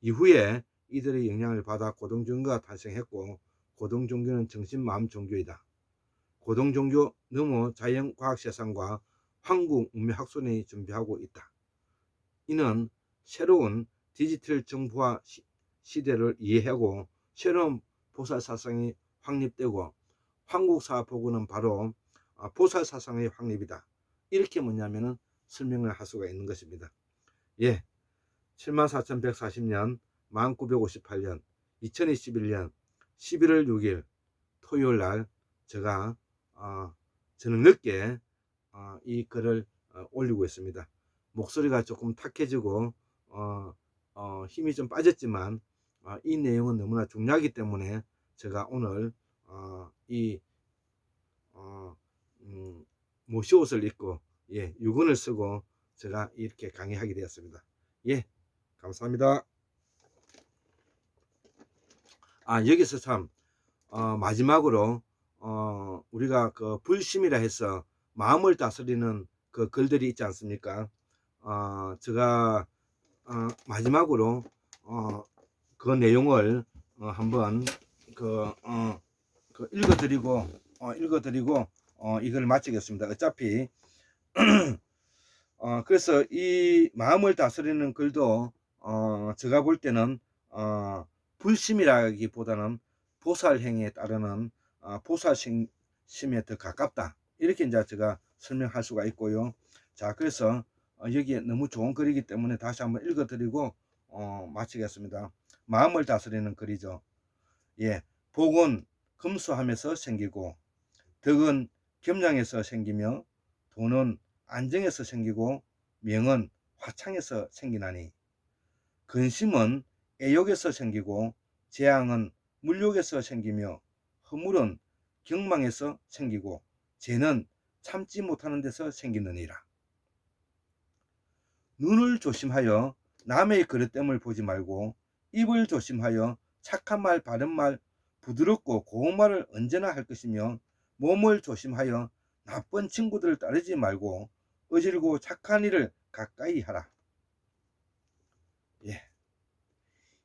A: 이후에 이들의 영향을 받아 고등종교가 탄생했고, 고등종교는 정신마음 종교이다. 고등종교 너무 자연과학 세상과 한국문명학술이 준비하고 있다. 이는 새로운 디지털 정보화 시대를 이해하고 새로운 보살 사상이 확립되고, 한국사 보고는 바로 보살 사상의 확립이다. 이렇게 뭐냐면은 설명을 할 수가 있는 것입니다. 예, 74,140년 1958년 2021년 11월 6일 토요일 날 제가 저는 늦게 이 글을 올리고 있습니다. 목소리가 조금 탁해지고 힘이 좀 빠졌지만 이 내용은 너무나 중요하기 때문에 제가 오늘 이 모시옷을 입고, 예, 유근을 쓰고 제가 이렇게 강의하게 되었습니다. 예, 감사합니다. 여기서 참 마지막으로 우리가 그 불심이라 해서 마음을 다스리는 그 글들이 있지 않습니까? 제가 마지막으로 그 내용을 한번 읽어드리고 이걸 마치겠습니다. 어차피 그래서 이 마음을 다스리는 글도 제가 볼 때는 불심이라기보다는 보살행에 따르는 보살심에 더 가깝다, 이렇게 이제 제가 설명할 수가 있고요. 자, 그래서 여기에 너무 좋은 글이기 때문에 다시 한번 읽어드리고 마치겠습니다. 마음을 다스리는 글이죠. 예, 복은 금수함에서 생기고, 덕은 겸양에서 생기며, 돈은 안정에서 생기고, 명은 화창에서 생기나니, 근심은 애욕에서 생기고, 재앙은 물욕에서 생기며, 허물은 경망에서 생기고, 죄는 참지 못하는 데서 생기느니라. 눈을 조심하여 남의 그릇됨을 보지 말고, 입을 조심하여 착한 말, 바른 말, 부드럽고 고운 말을 언제나 할 것이며, 몸을 조심하여 나쁜 친구들을 따르지 말고 어질고 착한 일을 가까이 하라. 예.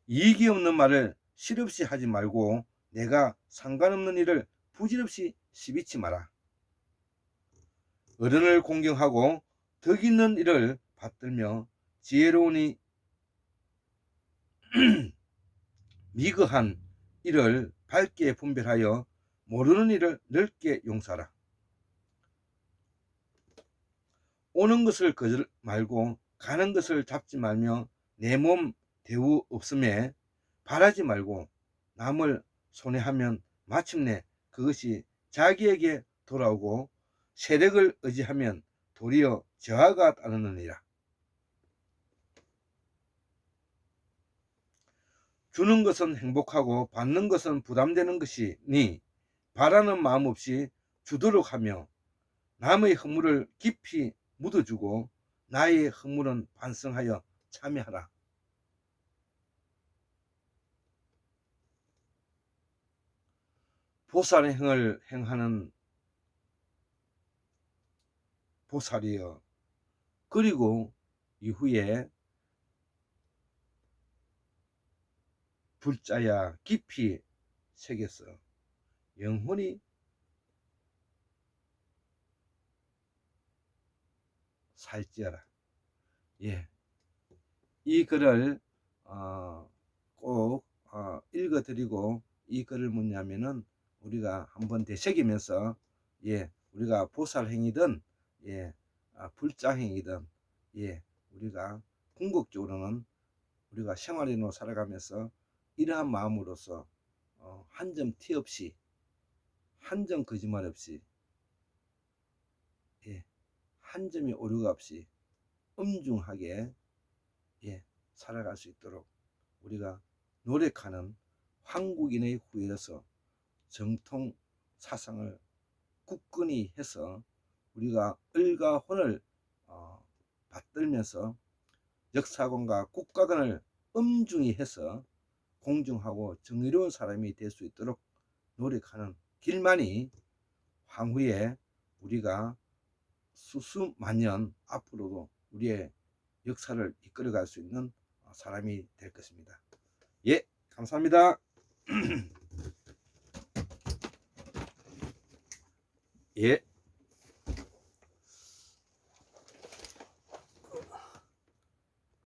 A: 이익이 없는 말을 실없이 하지 말고 내가 상관없는 일을 부질없이 시비치 마라. 어른을 공경하고 덕 있는 일을 받들며 지혜로우니 미거한 일을 밝게 분별하여 모르는 일을 넓게 용서하라. 오는 것을 거절 말고 가는 것을 잡지 말며 내 몸 대우 없음에 바라지 말고 남을 손해하면 마침내 그것이 자기에게 돌아오고 세력을 의지하면 도리어 저하가 따르느니라. 주는 것은 행복하고 받는 것은 부담되는 것이니 바라는 마음 없이 주도록 하며 남의 허물을 깊이 묻어주고 나의 허물은 반성하여 참여하라. 보살행을 행하는 보살이여, 그리고 이후에 불자야 깊이 새겼어 영혼이 살찌어라. 예, 이 글을 꼭 읽어드리고, 이 글을 뭐냐면은 우리가 한번 되새기면서, 예, 우리가 보살행위든, 예, 불자행위든, 예, 우리가 궁극적으로는 우리가 생활인으로 살아가면서 이러한 마음으로서 한 점 티 없이, 한 점 거짓말 없이, 예, 한 점의 오류가 없이 엄중하게, 예, 살아갈 수 있도록 우리가 노력하는 한국인의 후예로서 정통 사상을 굳건히 해서 우리가 을과 혼을 받들면서 역사관과 국가관을 엄중히 해서 공정하고 정의로운 사람이 될 수 있도록 노력하는 길만이 향후에 우리가 수수만년 앞으로도 우리의 역사를 이끌어갈 수 있는 사람이 될 것입니다. 예, 감사합니다. 예.